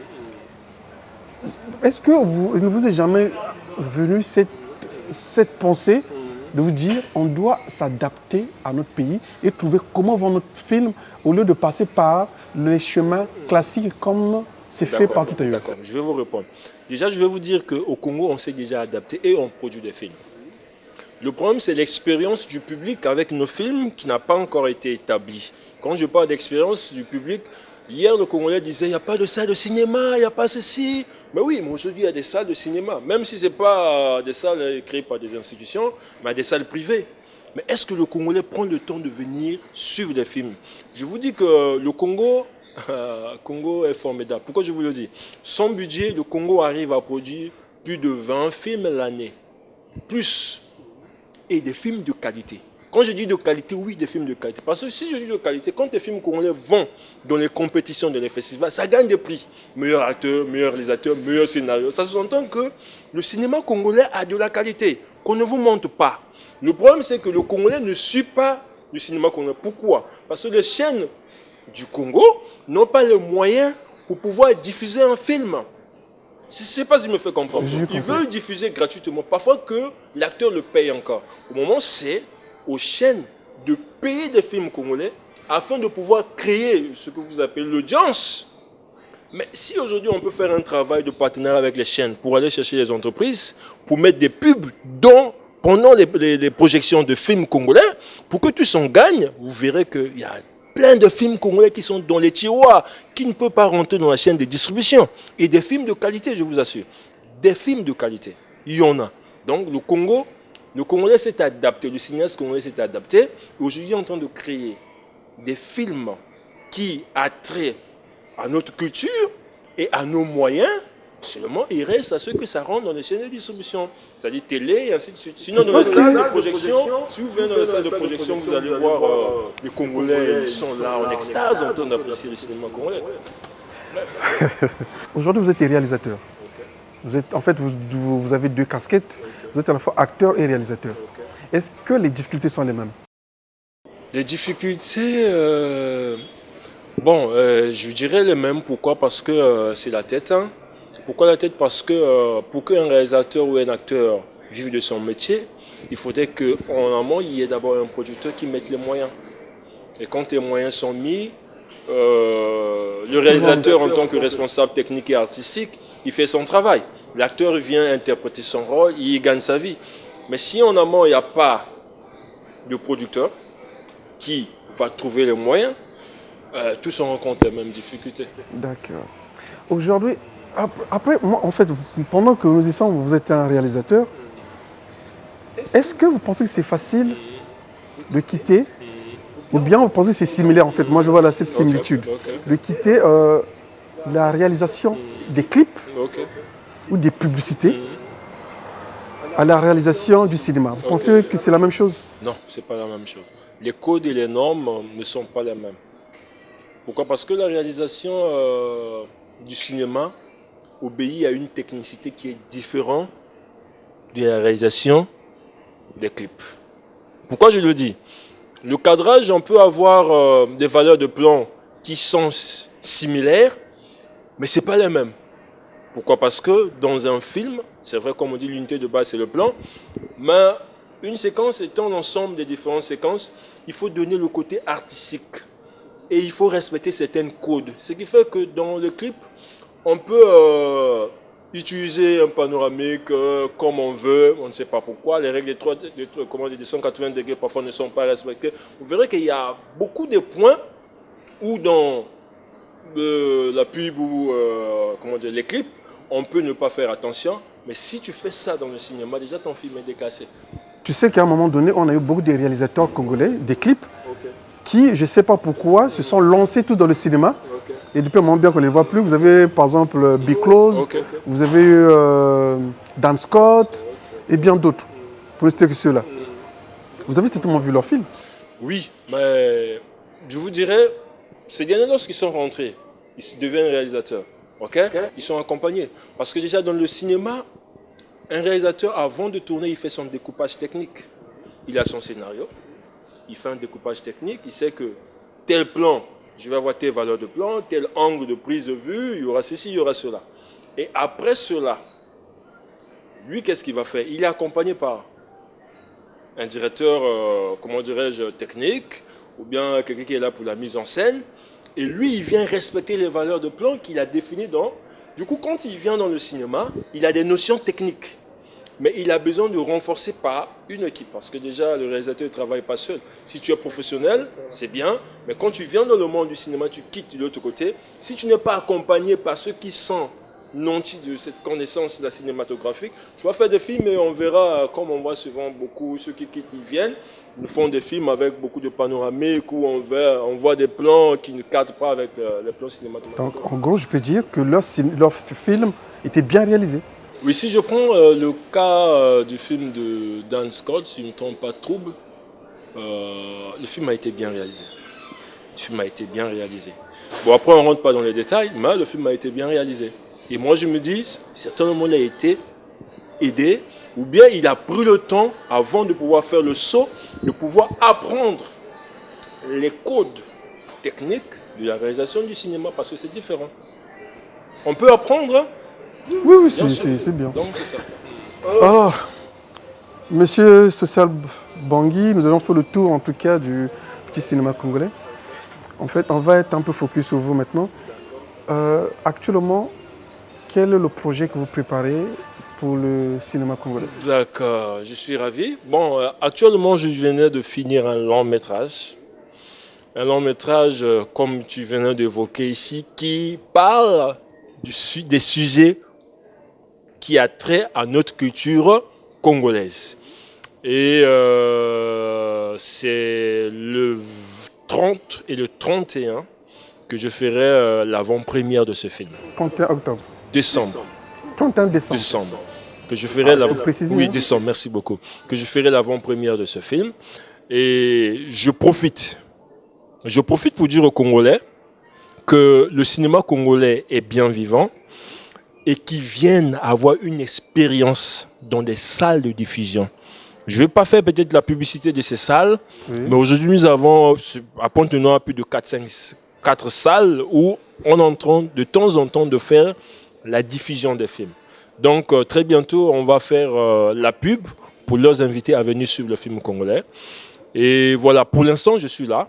Est-ce que il ne vous est jamais venu cette pensée de vous dire on doit s'adapter à notre pays et trouver comment vend notre film au lieu de passer par les chemins classiques comme c'est fait partout ailleurs? D'accord, je vais vous répondre. Déjà, je vais vous dire qu'au Congo, on s'est déjà adapté et on produit des films. Le problème, c'est l'expérience du public avec nos films qui n'a pas encore été établie. Quand je parle d'expérience du public, hier, le Congolais disait il n'y a pas de salle de cinéma, il n'y a pas ceci. Mais oui, mais aujourd'hui, il y a des salles de cinéma. Même si ce n'est pas des salles créées par des institutions, mais des salles privées. Mais est-ce que le Congolais prend le temps de venir suivre les films? Je vous dis que le Congo est formidable. Pourquoi je vous le dis? Son budget, le Congo arrive à produire plus de 20 films l'année. Plus. Et des films de qualité. Quand je dis de qualité, oui, des films de qualité. Parce que si je dis de qualité, quand les films congolais vont dans les compétitions, dans les festivals, ça gagne des prix. Meilleur acteur, meilleur réalisateur, meilleur scénario. Ça sous-entend que le cinéma congolais a de la qualité, qu'on ne vous montre pas. Le problème, c'est que le Congolais ne suit pas le cinéma congolais. Pourquoi? Parce que les chaînes du Congo n'ont pas les moyens pour pouvoir diffuser un film. Je ne sais pas si je me fais comprendre. Ils veulent diffuser gratuitement. Parfois que l'acteur le paye encore. Au moment, c'est aux chaînes de payer des films congolais afin de pouvoir créer ce que vous appelez l'audience. Mais si aujourd'hui on peut faire un travail de partenariat avec les chaînes pour aller chercher les entreprises, pour mettre des pubs pendant les projections de films congolais, pour que tous en gagnent, vous verrez qu'il y a plein de films congolais qui sont dans les tiroirs, qui ne peuvent pas rentrer dans la chaîne de distribution. Et des films de qualité, je vous assure. Des films de qualité. Il y en a. Donc le Congolais s'est adapté, le cinéaste congolais s'est adapté. Aujourd'hui, il est en train de créer des films qui attraient à notre culture et à nos moyens. Seulement, il reste à ce que ça rentre dans les chaînes de distribution, c'est-à-dire télé et ainsi de suite. Sinon, dans les salles de projection, si vous venez dans les salles de projection, vous allez voir les Congolais, ils sont là en extase en train d'apprécier le cinéma congolais. Aujourd'hui, vous êtes réalisateur. En fait, vous avez deux casquettes. Vous êtes à la fois acteur et réalisateur. Est-ce que les difficultés sont les mêmes? Les difficultés, je dirais les mêmes. Pourquoi? Parce que c'est la tête. Hein. Pourquoi la tête? Parce que pour qu'un réalisateur ou un acteur vivre de son métier, il faudrait qu'en amont, il y ait d'abord un producteur qui mette les moyens. Et quand les moyens sont mis, le réalisateur en tant que responsable technique et artistique, il fait son travail. L'acteur vient interpréter son rôle, il gagne sa vie. Mais si en amont, il n'y a pas de producteur qui va trouver les moyens, tous rencontrent les mêmes difficultés. D'accord. Aujourd'hui, après, moi, en fait, pendant que nous y sommes, vous êtes un réalisateur. Est-ce que vous pensez que c'est facile de quitter, ou bien vous pensez que c'est similaire en fait? Moi, je vois là cette similitude. De quitter la réalisation des clips ou des publicités à la réalisation du cinéma. Vous pensez que c'est la même chose? Non, ce n'est pas la même chose. Les codes et les normes ne sont pas les mêmes. Pourquoi? Parce que la réalisation du cinéma obéit à une technicité qui est différente de la réalisation des clips. Pourquoi je le dis? Le cadrage, on peut avoir des valeurs de plan qui sont similaires, mais ce n'est pas les mêmes. Pourquoi? Parce que dans un film, c'est vrai, comme on dit, l'unité de base, c'est le plan, mais une séquence étant l'ensemble des différentes séquences, il faut donner le côté artistique et il faut respecter certains codes. Ce qui fait que dans le clip, on peut utiliser un panoramique comme on veut, on ne sait pas pourquoi. Les règles des 180 degrés parfois ne sont pas respectées. Vous verrez qu'il y a beaucoup de points où dans la pub ou les clips, on peut ne pas faire attention. Mais si tu fais ça dans le cinéma, déjà ton film est déclassé. Tu sais qu'à un moment donné, on a eu beaucoup de réalisateurs congolais, des clips, qui, je ne sais pas pourquoi, se sont lancés tous dans le cinéma. Et depuis un moment bien qu'on ne les voit plus, vous avez par exemple Big Close, vous avez eu Dan Scott et bien d'autres, pour ne citer que ceux-là. Vous avez certainement vu leurs films? Oui, mais je vous dirais, ces derniers, lorsqu'ils sont rentrés, ils deviennent réalisateurs. Ils sont accompagnés. Parce que déjà dans le cinéma, un réalisateur, avant de tourner, il fait son découpage technique. Il a son scénario, il fait un découpage technique, il sait que tel plan, je vais avoir telle valeur de plan, tel angle de prise de vue, il y aura ceci, il y aura cela. Et après cela, lui, qu'est-ce qu'il va faire? Il est accompagné par un directeur, technique, ou bien quelqu'un qui est là pour la mise en scène. Et lui, il vient respecter les valeurs de plan qu'il a définies dans... Du coup, quand il vient dans le cinéma, il a des notions techniques. Mais il a besoin de renforcer par une équipe. Parce que déjà, le réalisateur ne travaille pas seul. Si tu es professionnel, c'est bien. Mais quand tu viens dans le monde du cinéma, tu quittes de l'autre côté. Si tu n'es pas accompagné par ceux qui sont nantis de cette connaissance de la cinématographique, tu vas faire des films et on verra, comme on voit souvent beaucoup, ceux qui quittent, ils viennent. Ils font des films avec beaucoup de panoramiques où on voit des plans qui ne cadrent pas avec les plans cinématographiques. Donc en gros, je peux dire que leur film était bien réalisé. Oui, si je prends le cas du film de Dan Scott, si je ne me trompe pas, Trouble, le film a été bien réalisé. Bon, après, on ne rentre pas dans les détails, mais le film a été bien réalisé. Et moi, je me dis, certainement, il a été aidé, ou bien il a pris le temps, avant de pouvoir faire le saut, de pouvoir apprendre les codes techniques de la réalisation du cinéma, parce que c'est différent. On peut apprendre, hein? Oui, c'est bien. Donc, c'est ça. Alors, monsieur Social Bangui, nous avons fait le tour, en tout cas, du petit cinéma congolais. En fait, on va être un peu focus sur vous maintenant. Actuellement, quel est le projet que vous préparez pour le cinéma congolais? D'accord, je suis ravi. Bon, actuellement, je venais de finir un long métrage. Un long métrage, comme tu venais d'évoquer ici, qui parle des sujets qui a trait à notre culture congolaise. Et c'est le 30 et le 31 que je ferai l'avant-première de ce film. 31 octobre. Décembre. 31 décembre. Décembre. Que je ferai oui, décembre, merci beaucoup. Que je ferai l'avant-première de ce film. Et je profite pour dire aux Congolais que le cinéma congolais est bien vivant et qu'ils viennent avoir une expérience dans des salles de diffusion. Je ne vais pas faire peut-être la publicité de ces salles, mais aujourd'hui nous avons à Pointe-Noire plus de 4 salles où on est en train de temps en temps de faire la diffusion des films. Donc très bientôt, on va faire la pub pour leurs invités à venir suivre le film congolais. Et voilà, pour l'instant, je suis là.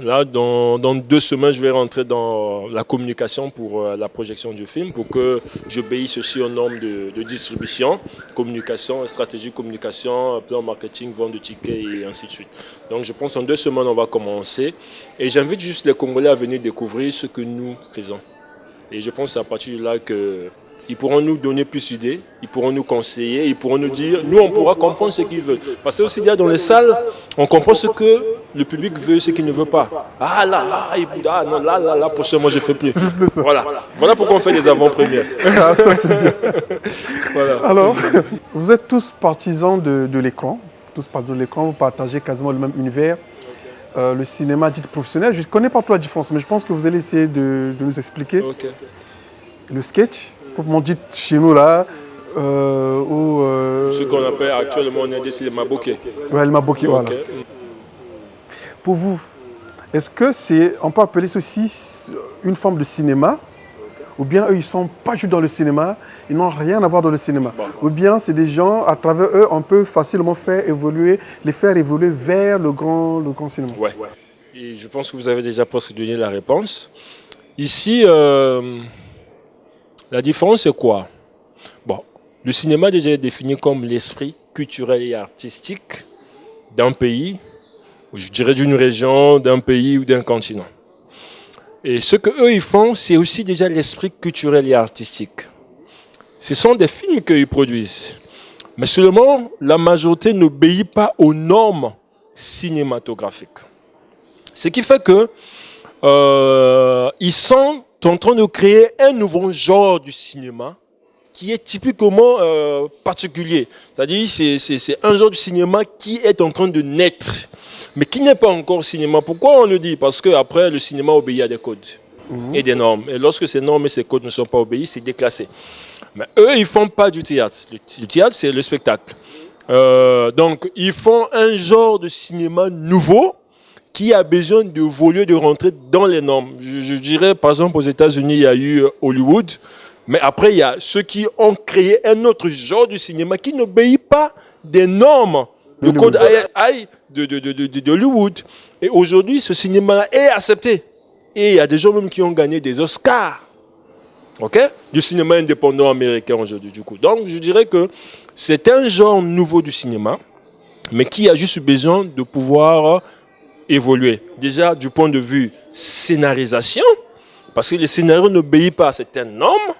Là, dans 2 semaines, je vais rentrer dans la communication pour la projection du film, pour que j'obéisse aussi aux normes de distribution, communication, stratégie communication, plan marketing, vente de tickets et ainsi de suite. Donc je pense qu'en 2 semaines, on va commencer. Et j'invite juste les Congolais à venir découvrir ce que nous faisons. Et je pense que c'est à partir de là que ils pourront nous donner plus d'idées, ils pourront nous conseiller, ils pourront nous dire, nous on pourra comprendre ce qu'ils veulent. Parce que aussi dans les salles, on comprend ce que le public veut, ce qu'il ne veut pas. Ah là, non, là, prochainement je ne fais plus. Voilà pourquoi on fait des avant-premières. Ah, ça, c'est bien. Voilà. Alors, vous êtes tous partisans de l'écran, vous partagez quasiment le même univers. Le cinéma dit professionnel, je ne connais pas trop la différence, mais je pense que vous allez essayer de nous expliquer. Okay. Le sketch, proprement dit chez nous là, ce qu'on appelle actuellement on est c'est le maboké. Ouais, le maboké, voilà. Okay. Pour vous, est-ce que on peut appeler ceci une forme de cinéma, ou bien eux ils sont pas juste dans le cinéma, ils n'ont rien à voir dans le cinéma, ou bien c'est des gens, à travers eux, on peut facilement les faire évoluer vers le grand cinéma. Ouais. Et je pense que vous avez déjà presque donné la réponse. Ici, la différence c'est quoi? Bon, le cinéma déjà est défini comme l'esprit culturel et artistique d'un pays, ou je dirais d'une région, d'un pays ou d'un continent. Et ce qu'eux ils font, c'est aussi déjà l'esprit culturel et artistique. Ce sont des films qu'ils produisent. Mais seulement, la majorité n'obéit pas aux normes cinématographiques. Ce qui fait que ils sont en train de créer un nouveau genre du cinéma qui est typiquement particulier. C'est-à-dire c'est un genre de cinéma qui est en train de naître, mais qui n'est pas encore cinéma. Pourquoi on le dit? Parce qu'après, le cinéma obéit à des codes et des normes. Et lorsque ces normes et ces codes ne sont pas obéis, c'est déclassé. Mais eux, ils ne font pas du théâtre. Le théâtre, c'est le spectacle. Donc, ils font un genre de cinéma nouveau qui a besoin d'évoluer, de rentrer dans les normes. Je dirais, par exemple, aux États-Unis, il y a eu Hollywood, mais après, il y a ceux qui ont créé un autre genre de cinéma qui n'obéit pas des normes, le code AI de Hollywood. Et aujourd'hui, ce cinéma est accepté. Et il y a des gens même qui ont gagné des Oscars. OK? Du cinéma indépendant américain aujourd'hui, du coup. Donc, je dirais que c'est un genre nouveau du cinéma, mais qui a juste besoin de pouvoir évoluer. Déjà, du point de vue scénarisation, parce que les scénarios n'obéissent pas à certaines normes,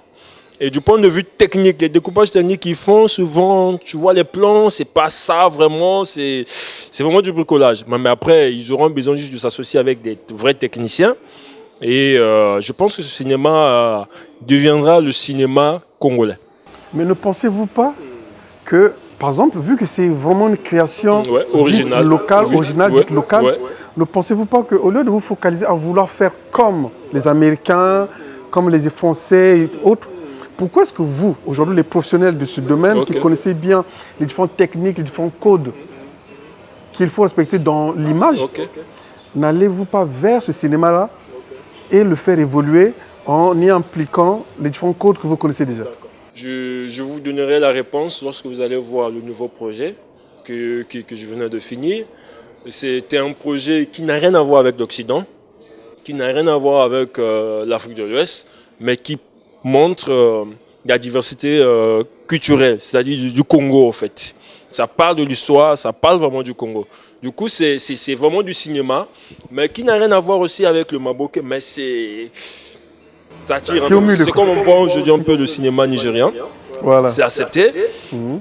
et du point de vue technique, les découpages techniques qu'ils font, souvent, tu vois les plans, c'est pas ça vraiment, c'est vraiment du bricolage. Mais après, ils auront besoin juste de s'associer avec des vrais techniciens. Et je pense que ce cinéma deviendra le cinéma congolais. Mais ne pensez-vous pas que, par exemple, vu que c'est vraiment une création originale, locale, ne pensez-vous pas qu'au lieu de vous focaliser à vouloir faire comme les Américains, comme les Français et autres, pourquoi est-ce que vous, aujourd'hui les professionnels de ce domaine, qui connaissez bien les différentes techniques, les différents codes qu'il faut respecter dans l'image, n'allez-vous pas vers ce cinéma-là et le faire évoluer en y impliquant les différents codes que vous connaissez déjà? Je vous donnerai la réponse lorsque vous allez voir le nouveau projet que je venais de finir. C'était un projet qui n'a rien à voir avec l'Occident, qui n'a rien à voir avec l'Afrique de l'Ouest, mais qui montre la diversité culturelle, c'est-à-dire du Congo en fait. Ça parle de l'histoire, ça parle vraiment du Congo. Du coup, c'est vraiment du cinéma, mais qui n'a rien à voir aussi avec le maboké, mais ça attire un peu. C'est comme on voit aujourd'hui un peu le cinéma nigérien. Voilà. C'est accepté,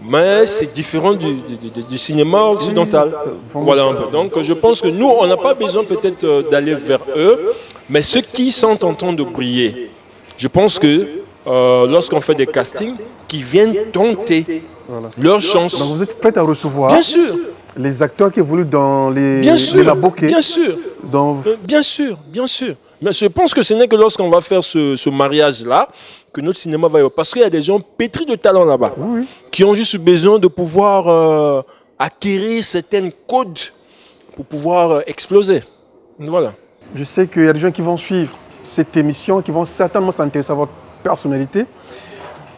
mais c'est différent du cinéma occidental. Voilà un peu. Donc je pense que nous, on n'a pas besoin peut-être d'aller vers eux, mais ceux qui sont en train de briller, je pense que lorsqu'on fait des castings, qui viennent tenter leur chance. Donc vous êtes prêts à recevoir bien sûr les acteurs qui évoluent dans les maboké. Bien sûr. Bien sûr, bien sûr. Mais je pense que ce n'est que lorsqu'on va faire ce mariage-là que notre cinéma va y avoir. Parce qu'il y a des gens pétris de talent là-bas, qui ont juste besoin de pouvoir acquérir certains codes pour pouvoir exploser. Voilà. Je sais qu'il y a des gens qui vont suivre cette émission, qui vont certainement s'intéresser à votre personnalité,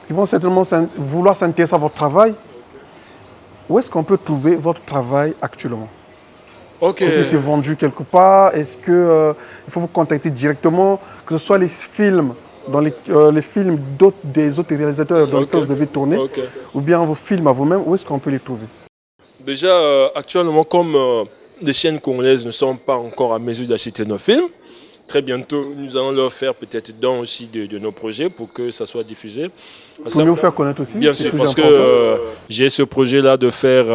qui qui vont certainement vouloir s'intéresser à votre travail. Où est-ce qu'on peut trouver votre travail actuellement? Ok. Est-ce que c'est vendu quelque part? Est-ce qu'il faut vous contacter directement? Que ce soit les films, dans les films des autres réalisateurs dans lesquels vous devez tourner, ou bien vos films à vous-même, où est-ce qu'on peut les trouver? Déjà, actuellement, comme les chaînes congolaises ne sont pas encore à mesure d'acheter nos films, très bientôt, nous allons leur faire peut-être don aussi de nos projets pour que ça soit diffusé. Pour nous faire connaître aussi? Bien sûr, parce que j'ai ce projet-là de faire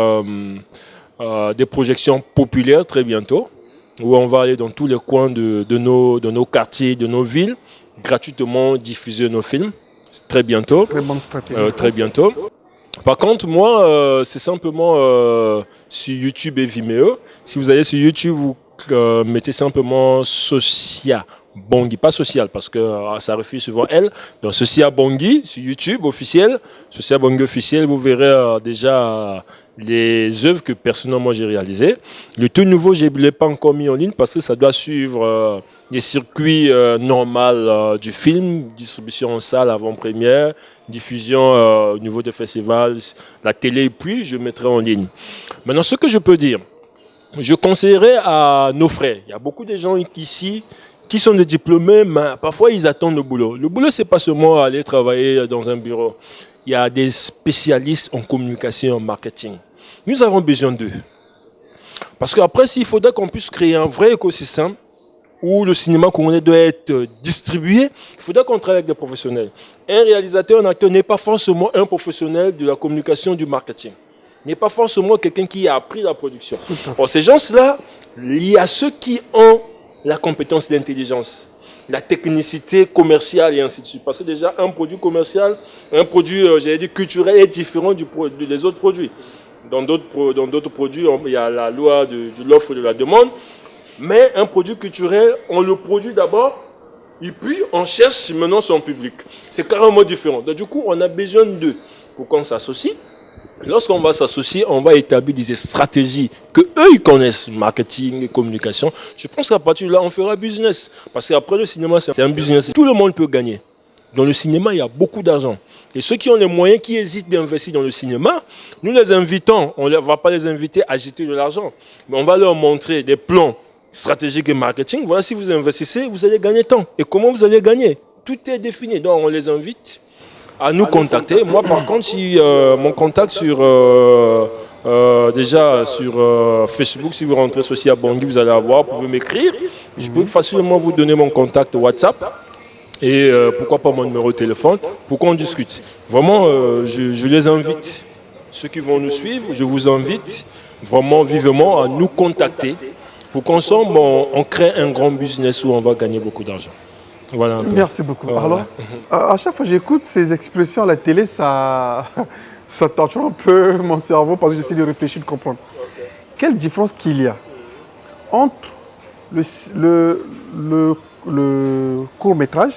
des projections populaires très bientôt, où on va aller dans tous les coins de nos quartiers, de nos villes, gratuitement diffuser nos films. Très bientôt. Très bonne stratégie. Très bientôt. Par contre, moi, c'est simplement sur YouTube et Vimeo. Si vous allez sur YouTube, vous mettez simplement Sosia Bangui, pas social, parce que ça refuse souvent elle. Donc Sosia Bangui sur YouTube officiel, Sosia Bangui officiel, vous verrez déjà les œuvres que personnellement j'ai réalisées. Le tout nouveau, je ne l'ai pas encore mis en ligne parce que ça doit suivre les circuits normaux du film, distribution en salle avant-première, diffusion au niveau des festivals, la télé, puis je mettrai en ligne. Maintenant, ce que je peux dire, je conseillerais à nos frères, il y a beaucoup de gens ici qui sont des diplômés, mais parfois ils attendent le boulot. Le boulot, c'est pas seulement aller travailler dans un bureau. Il y a des spécialistes en communication et en marketing. Nous avons besoin d'eux. Parce qu'après, s'il faudrait qu'on puisse créer un vrai écosystème où le cinéma congolais doit être distribué, il faudrait qu'on travaille avec des professionnels. Un réalisateur, un acteur n'est pas forcément un professionnel de la communication, du marketing. N'est pas forcément quelqu'un qui a appris la production. Pour ces gens-là, il y a ceux qui ont la compétence d'intelligence, la technicité commerciale et ainsi de suite. Parce que déjà, un produit commercial, un produit, j'allais dire, culturel est différent des autres produits. Dans d'autres produits, il y a la loi de l'offre et de la demande. Mais un produit culturel, on le produit d'abord et puis on cherche maintenant son public. C'est carrément différent. Donc du coup, on a besoin d'eux pour qu'on s'associe. Lorsqu'on va s'associer, on va établir des stratégies que eux ils connaissent, marketing, communication. Je pense qu'à partir de là, on fera business. Parce qu'après le cinéma, c'est un business. Tout le monde peut gagner. Dans le cinéma, il y a beaucoup d'argent. Et ceux qui ont les moyens, qui hésitent d'investir dans le cinéma, nous les invitons. On ne va pas les inviter à jeter de l'argent. Mais on va leur montrer des plans stratégiques et marketing. Voilà, si vous investissez, vous allez gagner tant. Et comment vous allez gagner? Tout est défini. Donc, on les invite à nous contacter. Moi, par contre, si mon contact déjà sur Facebook, si vous rentrez sur Sosia Bangui, vous allez avoir, vous pouvez m'écrire. Je peux facilement vous donner mon contact WhatsApp et pourquoi pas mon numéro de téléphone pour qu'on discute. Vraiment, je les invite. Ceux qui vont nous suivre, je vous invite vraiment vivement à nous contacter pour qu'ensemble, on crée un grand business où on va gagner beaucoup d'argent. Voilà. Merci beaucoup. Alors, à chaque fois que j'écoute ces expressions à la télé, ça torture un peu mon cerveau parce que j'essaie de réfléchir, de comprendre. Quelle différence qu'il y a entre le court-métrage,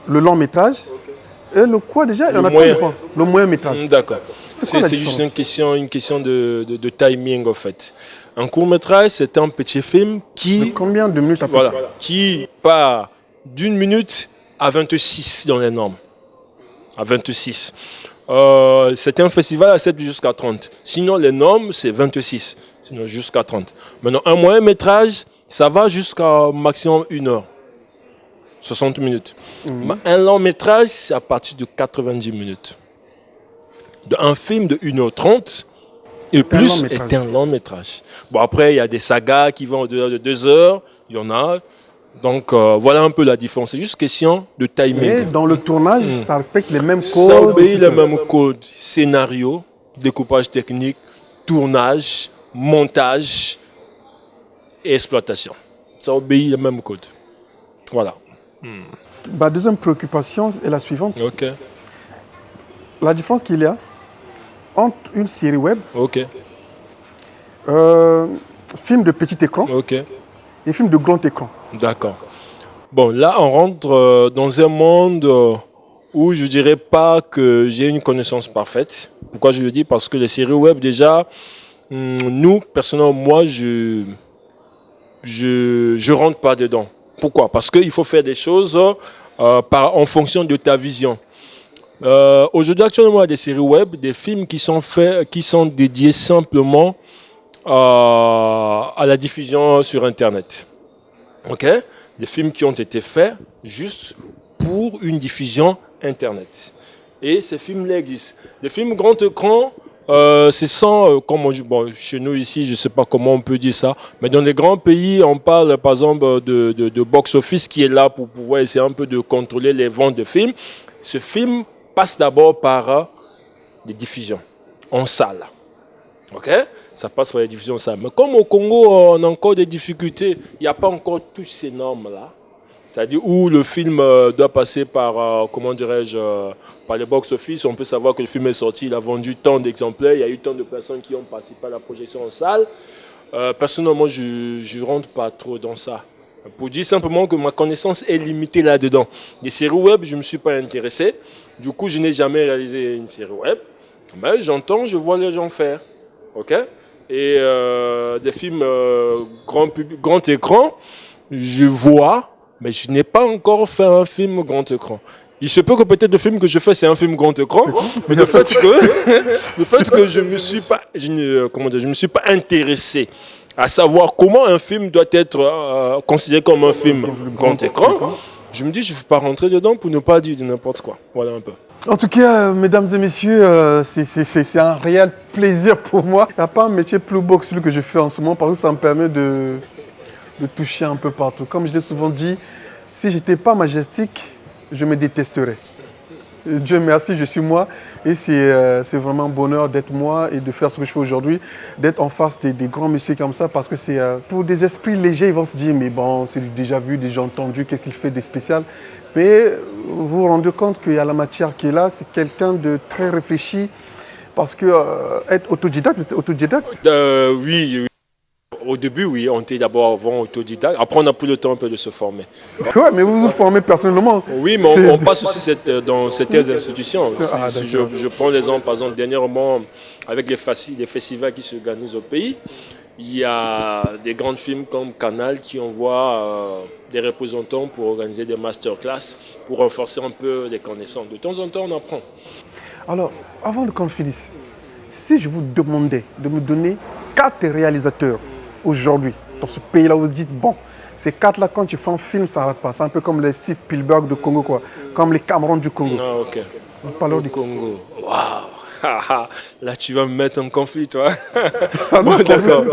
le long-métrage et le quoi déjà? Le moyen-métrage. D'accord. C'est juste une question de timing en fait. Un court-métrage, c'est un petit film qui... De combien de minutes après? Voilà, qui part d'1 minute à 26 dans les normes. À 26. C'est un festival à 7 jusqu'à 30. Sinon, les normes, c'est 26. Sinon, jusqu'à 30. Maintenant, un moyen-métrage, ça va jusqu'à maximum 1 heure. 60 minutes. Un long-métrage, c'est à partir de 90 minutes. Un film de 1h30, et plus est un long métrage. Bon, après, il y a des sagas qui vont au-delà de 2 heures. Il y en a. Donc, voilà un peu la différence. C'est juste question de timing. Mais dans le tournage, ça respecte les mêmes codes? Ça obéit les mêmes codes. Scénario, découpage technique, tournage, montage et exploitation. Ça obéit les mêmes codes. Voilà. Ma deuxième préoccupation est la suivante. Ok. La différence qu'il y a entre une série web, film de petit écran et film de grand écran. D'accord. Bon, là, on rentre dans un monde où je ne dirais pas que j'ai une connaissance parfaite. Pourquoi je le dis? Parce que les séries web, déjà, nous, personnellement, moi, je rentre pas dedans. Pourquoi? Parce qu'il faut faire des choses en fonction de ta vision. Aujourd'hui, actuellement, il y a des séries web, des films qui sont faits, qui sont dédiés simplement à la diffusion sur Internet. Ok? Des films qui ont été faits juste pour une diffusion Internet. Et ces films-là existent. Les films grand écran, c'est sans, comme on dit, bon, chez nous ici, je ne sais pas comment on peut dire ça, mais dans les grands pays, on parle par exemple de box-office qui est là pour pouvoir essayer un peu de contrôler les ventes de films. Ce film passe d'abord par des diffusions en salle. Ok? Ça passe par les diffusions en salle. Mais comme au Congo, on a encore des difficultés, il n'y a pas encore toutes ces normes-là. C'est-à-dire où le film doit passer par, comment dirais-je, par les box-office. On peut savoir que le film est sorti, il a vendu tant d'exemplaires, il y a eu tant de personnes qui ont participé à la projection en salle. Personnellement, je ne rentre pas trop dans ça. Pour dire simplement que ma connaissance est limitée là-dedans. Les séries web, je ne me suis pas intéressé. Du coup, je n'ai jamais réalisé une série web. Mais j'entends, je vois les gens faire. Ok? Et des films grand écran, je vois, mais je n'ai pas encore fait un film grand écran. Il se peut que peut-être le film que je fais, c'est un film grand écran, mais le fait que je me suis pas, je me suis pas intéressé à savoir comment un film doit être considéré comme un film grand écran, je me dis, je ne vais pas rentrer dedans pour ne pas dire de n'importe quoi. Voilà un peu. En tout cas, mesdames et messieurs, c'est un réel plaisir pour moi. Il n'y a pas un métier plus beau que celui que je fais en ce moment parce que ça me permet de toucher un peu partout. Comme je l'ai souvent dit, si je n'étais pas majestique, je me détesterais. Dieu merci, je suis moi et c'est vraiment un bonheur d'être moi et de faire ce que je fais aujourd'hui, d'être en face des grands messieurs comme ça parce que c'est pour des esprits légers, ils vont se dire mais bon, c'est déjà vu, déjà entendu, qu'est-ce qu'il fait de spécial. Mais vous vous rendez compte qu'il y a la matière qui est là, c'est quelqu'un de très réfléchi parce que être autodidacte, vous êtes autodidacte? Oui. Au début, oui, on était d'abord avant autodidacte. Après, on a pris le temps un peu de se former. Oui, mais vous vous formez personnellement. Oui, mais on passe aussi dans certaines institutions. Si je prends l'exemple, par exemple, dernièrement, avec les festivals qui s'organisent au pays, il y a des grands films comme Canal qui envoient des représentants pour organiser des masterclass, pour renforcer un peu les connaissances. De temps en temps, on apprend. Alors, avant qu'on finisse, si je vous demandais de me donner 4 réalisateurs aujourd'hui, dans ce pays-là, où vous dites, bon, ces 4-là, quand tu fais un film, ça n'arrête pas. C'est un peu comme les Steve Spielberg du Congo, quoi. Comme les Cameron du Congo. Ah, ok. Parlons du Congo. Waouh. Là, tu vas me mettre en conflit, toi. Ah, bon, d'accord.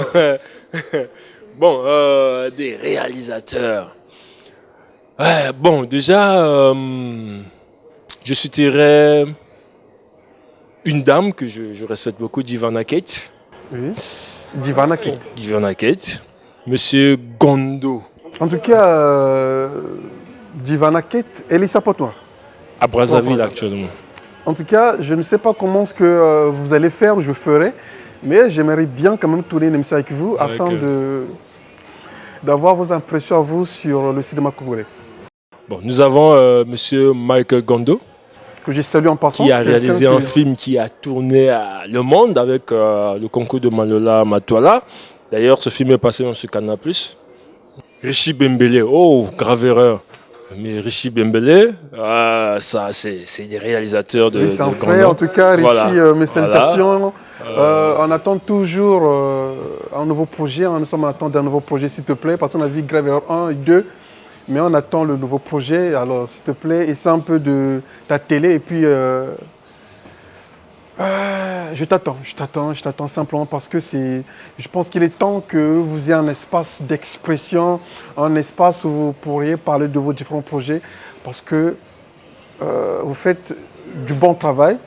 Bon, des réalisateurs. Ouais, bon, déjà, je citerai une dame que je respecte beaucoup, Divana Kate. Oui, Divana Kate. Divana Kate. Monsieur Gondo. En tout cas, Divana Kate, elle est sa pote noire. À Brazzaville, actuellement. En tout cas, je ne sais pas comment ce que vous allez faire ou je ferai, mais j'aimerais bien quand même tourner une émission avec vous afin d'avoir vos impressions à vous sur le cinéma congolais. Bon, nous avons monsieur Michael Gondo, que j'ai salué en passant. Qui a réalisé un film qui a tourné le monde avec le concours de Malola Matoala. D'ailleurs, ce film est passé dans ce Canal+. Richie Bembele, oh, grave erreur. Mais Richie Bembele, ça, c'est des réalisateurs de c'est un frère, en tout cas, Richie, voilà. mes salutations. On attend toujours un nouveau projet. Nous sommes en attente d'un nouveau projet, s'il te plaît, parce qu'on a vu Grave Erreur 1 et 2. Mais on attend le nouveau projet. Alors, s'il te plaît, essaie un peu de ta télé. Et puis, je t'attends simplement parce que je pense qu'il est temps que vous ayez un espace d'expression, un espace où vous pourriez parler de vos différents projets. Parce que vous faites du bon travail,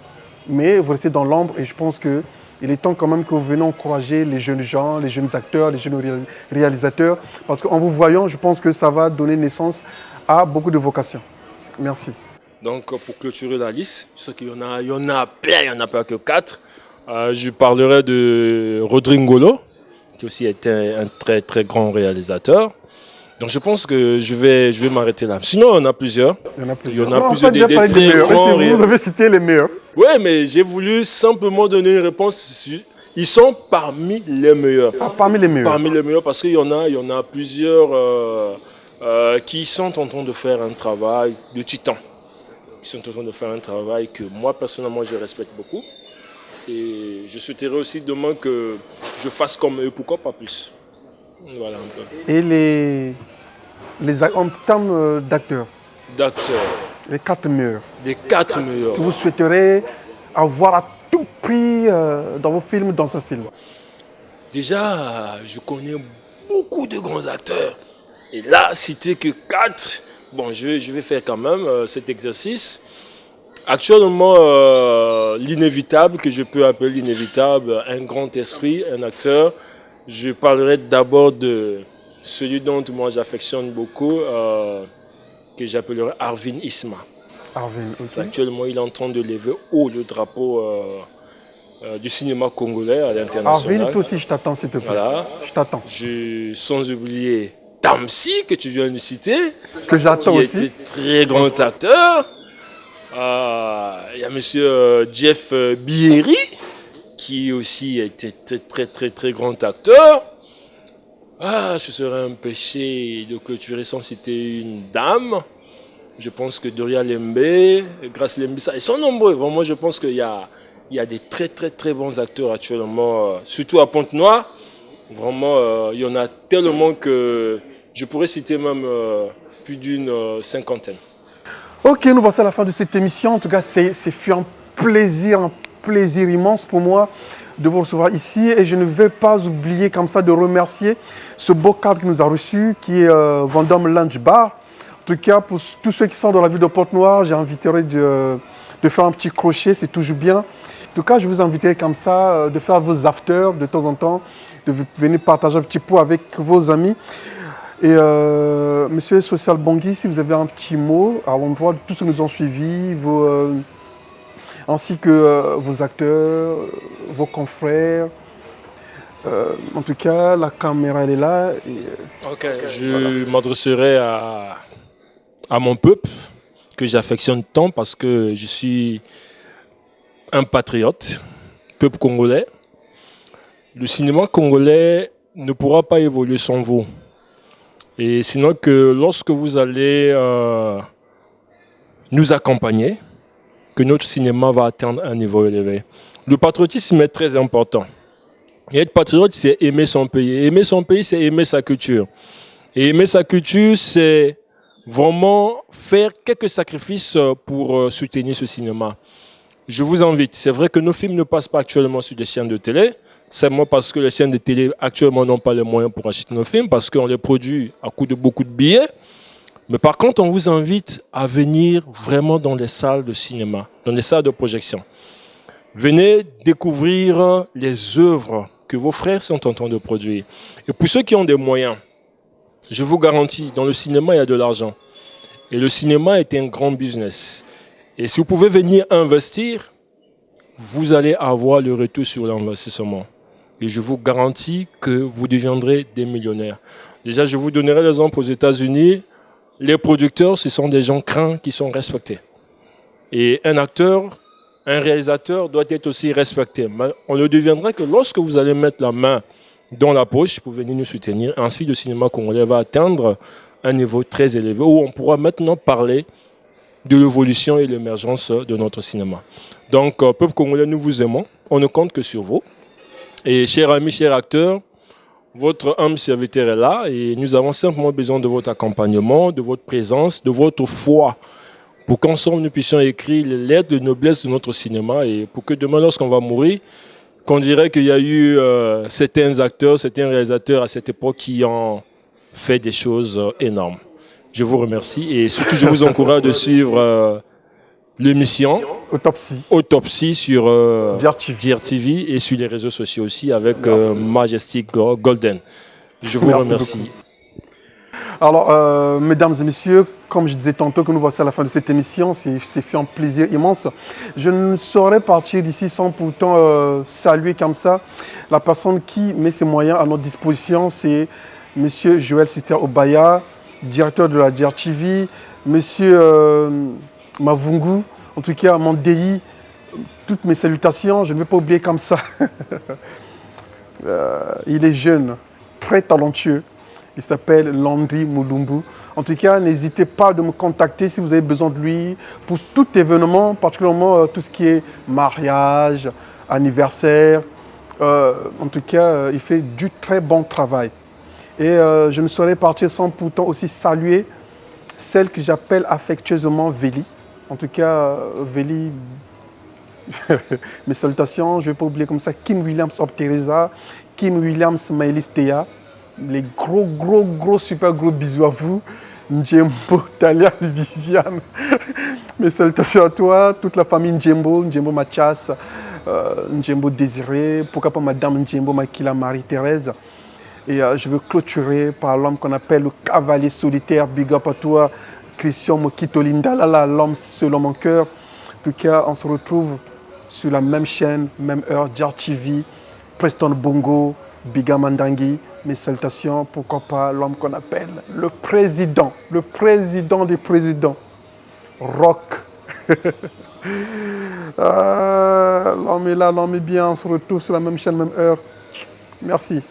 mais vous restez dans l'ombre. Et je pense qu'il est temps quand même que vous venez encourager les jeunes gens, les jeunes acteurs, les jeunes réalisateurs. Parce qu'en vous voyant, je pense que ça va donner naissance à beaucoup de vocations. Merci. Donc, pour clôturer la liste, je sais qu'il y en a plein, il n'y en a pas que 4. Je parlerai de Rodrigo Ngolo, qui aussi était un très très grand réalisateur. Donc je pense que je vais m'arrêter là. Sinon, il y en a plusieurs. Il y en a plusieurs des très grands réalisateurs. Vous avez cité les meilleurs. Oui, mais j'ai voulu simplement donner une réponse. Ils sont parmi les meilleurs. Parmi les meilleurs. Parmi les meilleurs, parce qu'il y en a plusieurs qui sont en train de faire un travail de titan. qui sont en train de faire un travail que moi, personnellement, je respecte beaucoup. Et je souhaiterais aussi demain que je fasse comme eux, pourquoi pas plus. Voilà un peu. Et en termes d'acteurs, D'acteurs, les 4 meilleurs, des 4 meilleurs. que vous souhaiteriez avoir à tout prix dans vos films, dans un film? Déjà, je connais beaucoup de grands acteurs. Et là, citer que 4, bon, je vais faire quand même cet exercice. Actuellement, l'inévitable, que je peux appeler l'inévitable, un grand esprit, un acteur. Je parlerai d'abord de celui dont moi j'affectionne beaucoup, que j'appellerai Arvin Isma. Arvin, ok. Actuellement, il est en train de lever haut le drapeau du cinéma congolais à l'international. Arvin, toi aussi, je t'attends, s'il te plaît. Voilà. Je t'attends. Sans oublier Tamsi, que tu viens de citer, Que j'attends qui aussi. était très grand acteur. Il y a monsieur Jeff Bieri, qui aussi était très grand acteur. Ce serait un péché de clôturer sans citer une dame. Je pense que Doria Lembe, Grace Lembissa, ils sont nombreux. Vraiment, je pense qu'il y a des très bons acteurs actuellement, surtout à Pointe-Noire. Vraiment, il y en a tellement que je pourrais citer même plus d'une cinquantaine. Ok, nous voici à la fin de cette émission. En tout cas, c'est fut un plaisir immense pour moi de vous recevoir ici. Et je ne vais pas oublier comme ça de remercier ce beau cadre qui nous a reçus, qui est Vendôme Lunch Bar. En tout cas, pour tous ceux qui sont dans la ville de Pointe-Noire, j'ai invité de faire un petit crochet, c'est toujours bien. En tout cas, je vous inviterai comme ça de faire vos afters de temps en temps, de venir partager un petit pot avec vos amis. Et Monsieur Social Bangui, si vous avez un petit mot à l'endroit de tous ceux qui nous ont suivis, ainsi que vos acteurs, vos confrères. En tout cas, la caméra elle est là. Ok, je m'adresserai à mon peuple que j'affectionne tant parce que je suis un patriote, peuple congolais. Le cinéma congolais ne pourra pas évoluer sans vous. Et sinon que lorsque vous allez nous accompagner, que notre cinéma va atteindre un niveau élevé. Le patriotisme est très important. Et être patriote, c'est aimer son pays. Et aimer son pays, c'est aimer sa culture. Et aimer sa culture, c'est vraiment faire quelques sacrifices pour soutenir ce cinéma. Je vous invite. C'est vrai que nos films ne passent pas actuellement sur des chaînes de télé. C'est moi parce que les chaînes de télé actuellement n'ont pas les moyens pour acheter nos films, parce qu'on les produit à coût de beaucoup de billets. Mais par contre, on vous invite à venir vraiment dans les salles de cinéma, dans les salles de projection. Venez découvrir les œuvres que vos frères sont en train de produire. Et pour ceux qui ont des moyens, je vous garantis, dans le cinéma, il y a de l'argent. Et le cinéma est un grand business. Et si vous pouvez venir investir, vous allez avoir le retour sur l'investissement. Et je vous garantis que vous deviendrez des millionnaires. Déjà, je vous donnerai l'exemple aux États-Unis. Les producteurs, ce sont des gens craints qui sont respectés. Et un acteur, un réalisateur doit être aussi respecté. Mais on le deviendra que lorsque vous allez mettre la main dans la poche pour venir nous soutenir. Ainsi, le cinéma congolais va atteindre un niveau très élevé où on pourra maintenant parler de l'évolution et l'émergence de notre cinéma. Donc, peuple congolais, nous vous aimons. On ne compte que sur vous. Et chers amis, chers acteurs, votre humble serviteur est là et nous avons simplement besoin de votre accompagnement, de votre présence, de votre foi pour qu'ensemble nous puissions écrire les lettres de noblesse de notre cinéma et pour que demain, lorsqu'on va mourir, qu'on dirait qu'il y a eu certains acteurs, certains réalisateurs à cette époque qui ont fait des choses énormes. Je vous remercie et surtout je vous encourage de suivre l'émission Autopsie sur DRTV et sur les réseaux sociaux aussi avec Majestic Golden. Je vous remercie. Beaucoup. Alors, mesdames et messieurs, comme je disais tantôt que nous voici à la fin de cette émission, c'est fait un plaisir immense. Je ne saurais partir d'ici sans pourtant saluer comme ça la personne qui met ses moyens à notre disposition, c'est monsieur Joël Sister Obaya, directeur de la DRTV, monsieur Mavungu, en tout cas mon DI, toutes mes salutations, je ne vais pas oublier comme ça. Il est jeune, très talentueux. Il s'appelle Landry Moulumbu. En tout cas, n'hésitez pas de me contacter si vous avez besoin de lui pour tout événement, particulièrement tout ce qui est mariage, anniversaire. En tout cas, il fait du très bon travail. Et je ne saurais partir sans pourtant aussi saluer celle que j'appelle affectueusement Véli. En tout cas, Véli, mes salutations, je ne vais pas oublier comme ça, Kim Williams of Teresa, Kim Williams Maëlys Théa. Les gros, super gros bisous à vous. Njembo, Talia, Viviane. Mes salutations à toi, toute la famille Njembo, Njembo Mathias, Njembo Désiré, pourquoi pas Madame Njembo Makila Marie-Thérèse. Et je veux clôturer par l'homme qu'on appelle le cavalier solitaire. Big up à toi, Christian Mokito Lindalala, l'homme selon mon cœur. En tout cas, on se retrouve sur la même chaîne, même heure, Jar TV, Preston Bongo, Biga Mandangui. Mes salutations, pourquoi pas l'homme qu'on appelle le président des présidents, Rock. L'homme est là, l'homme est bien, on se retrouve sur la même chaîne, même heure. Merci.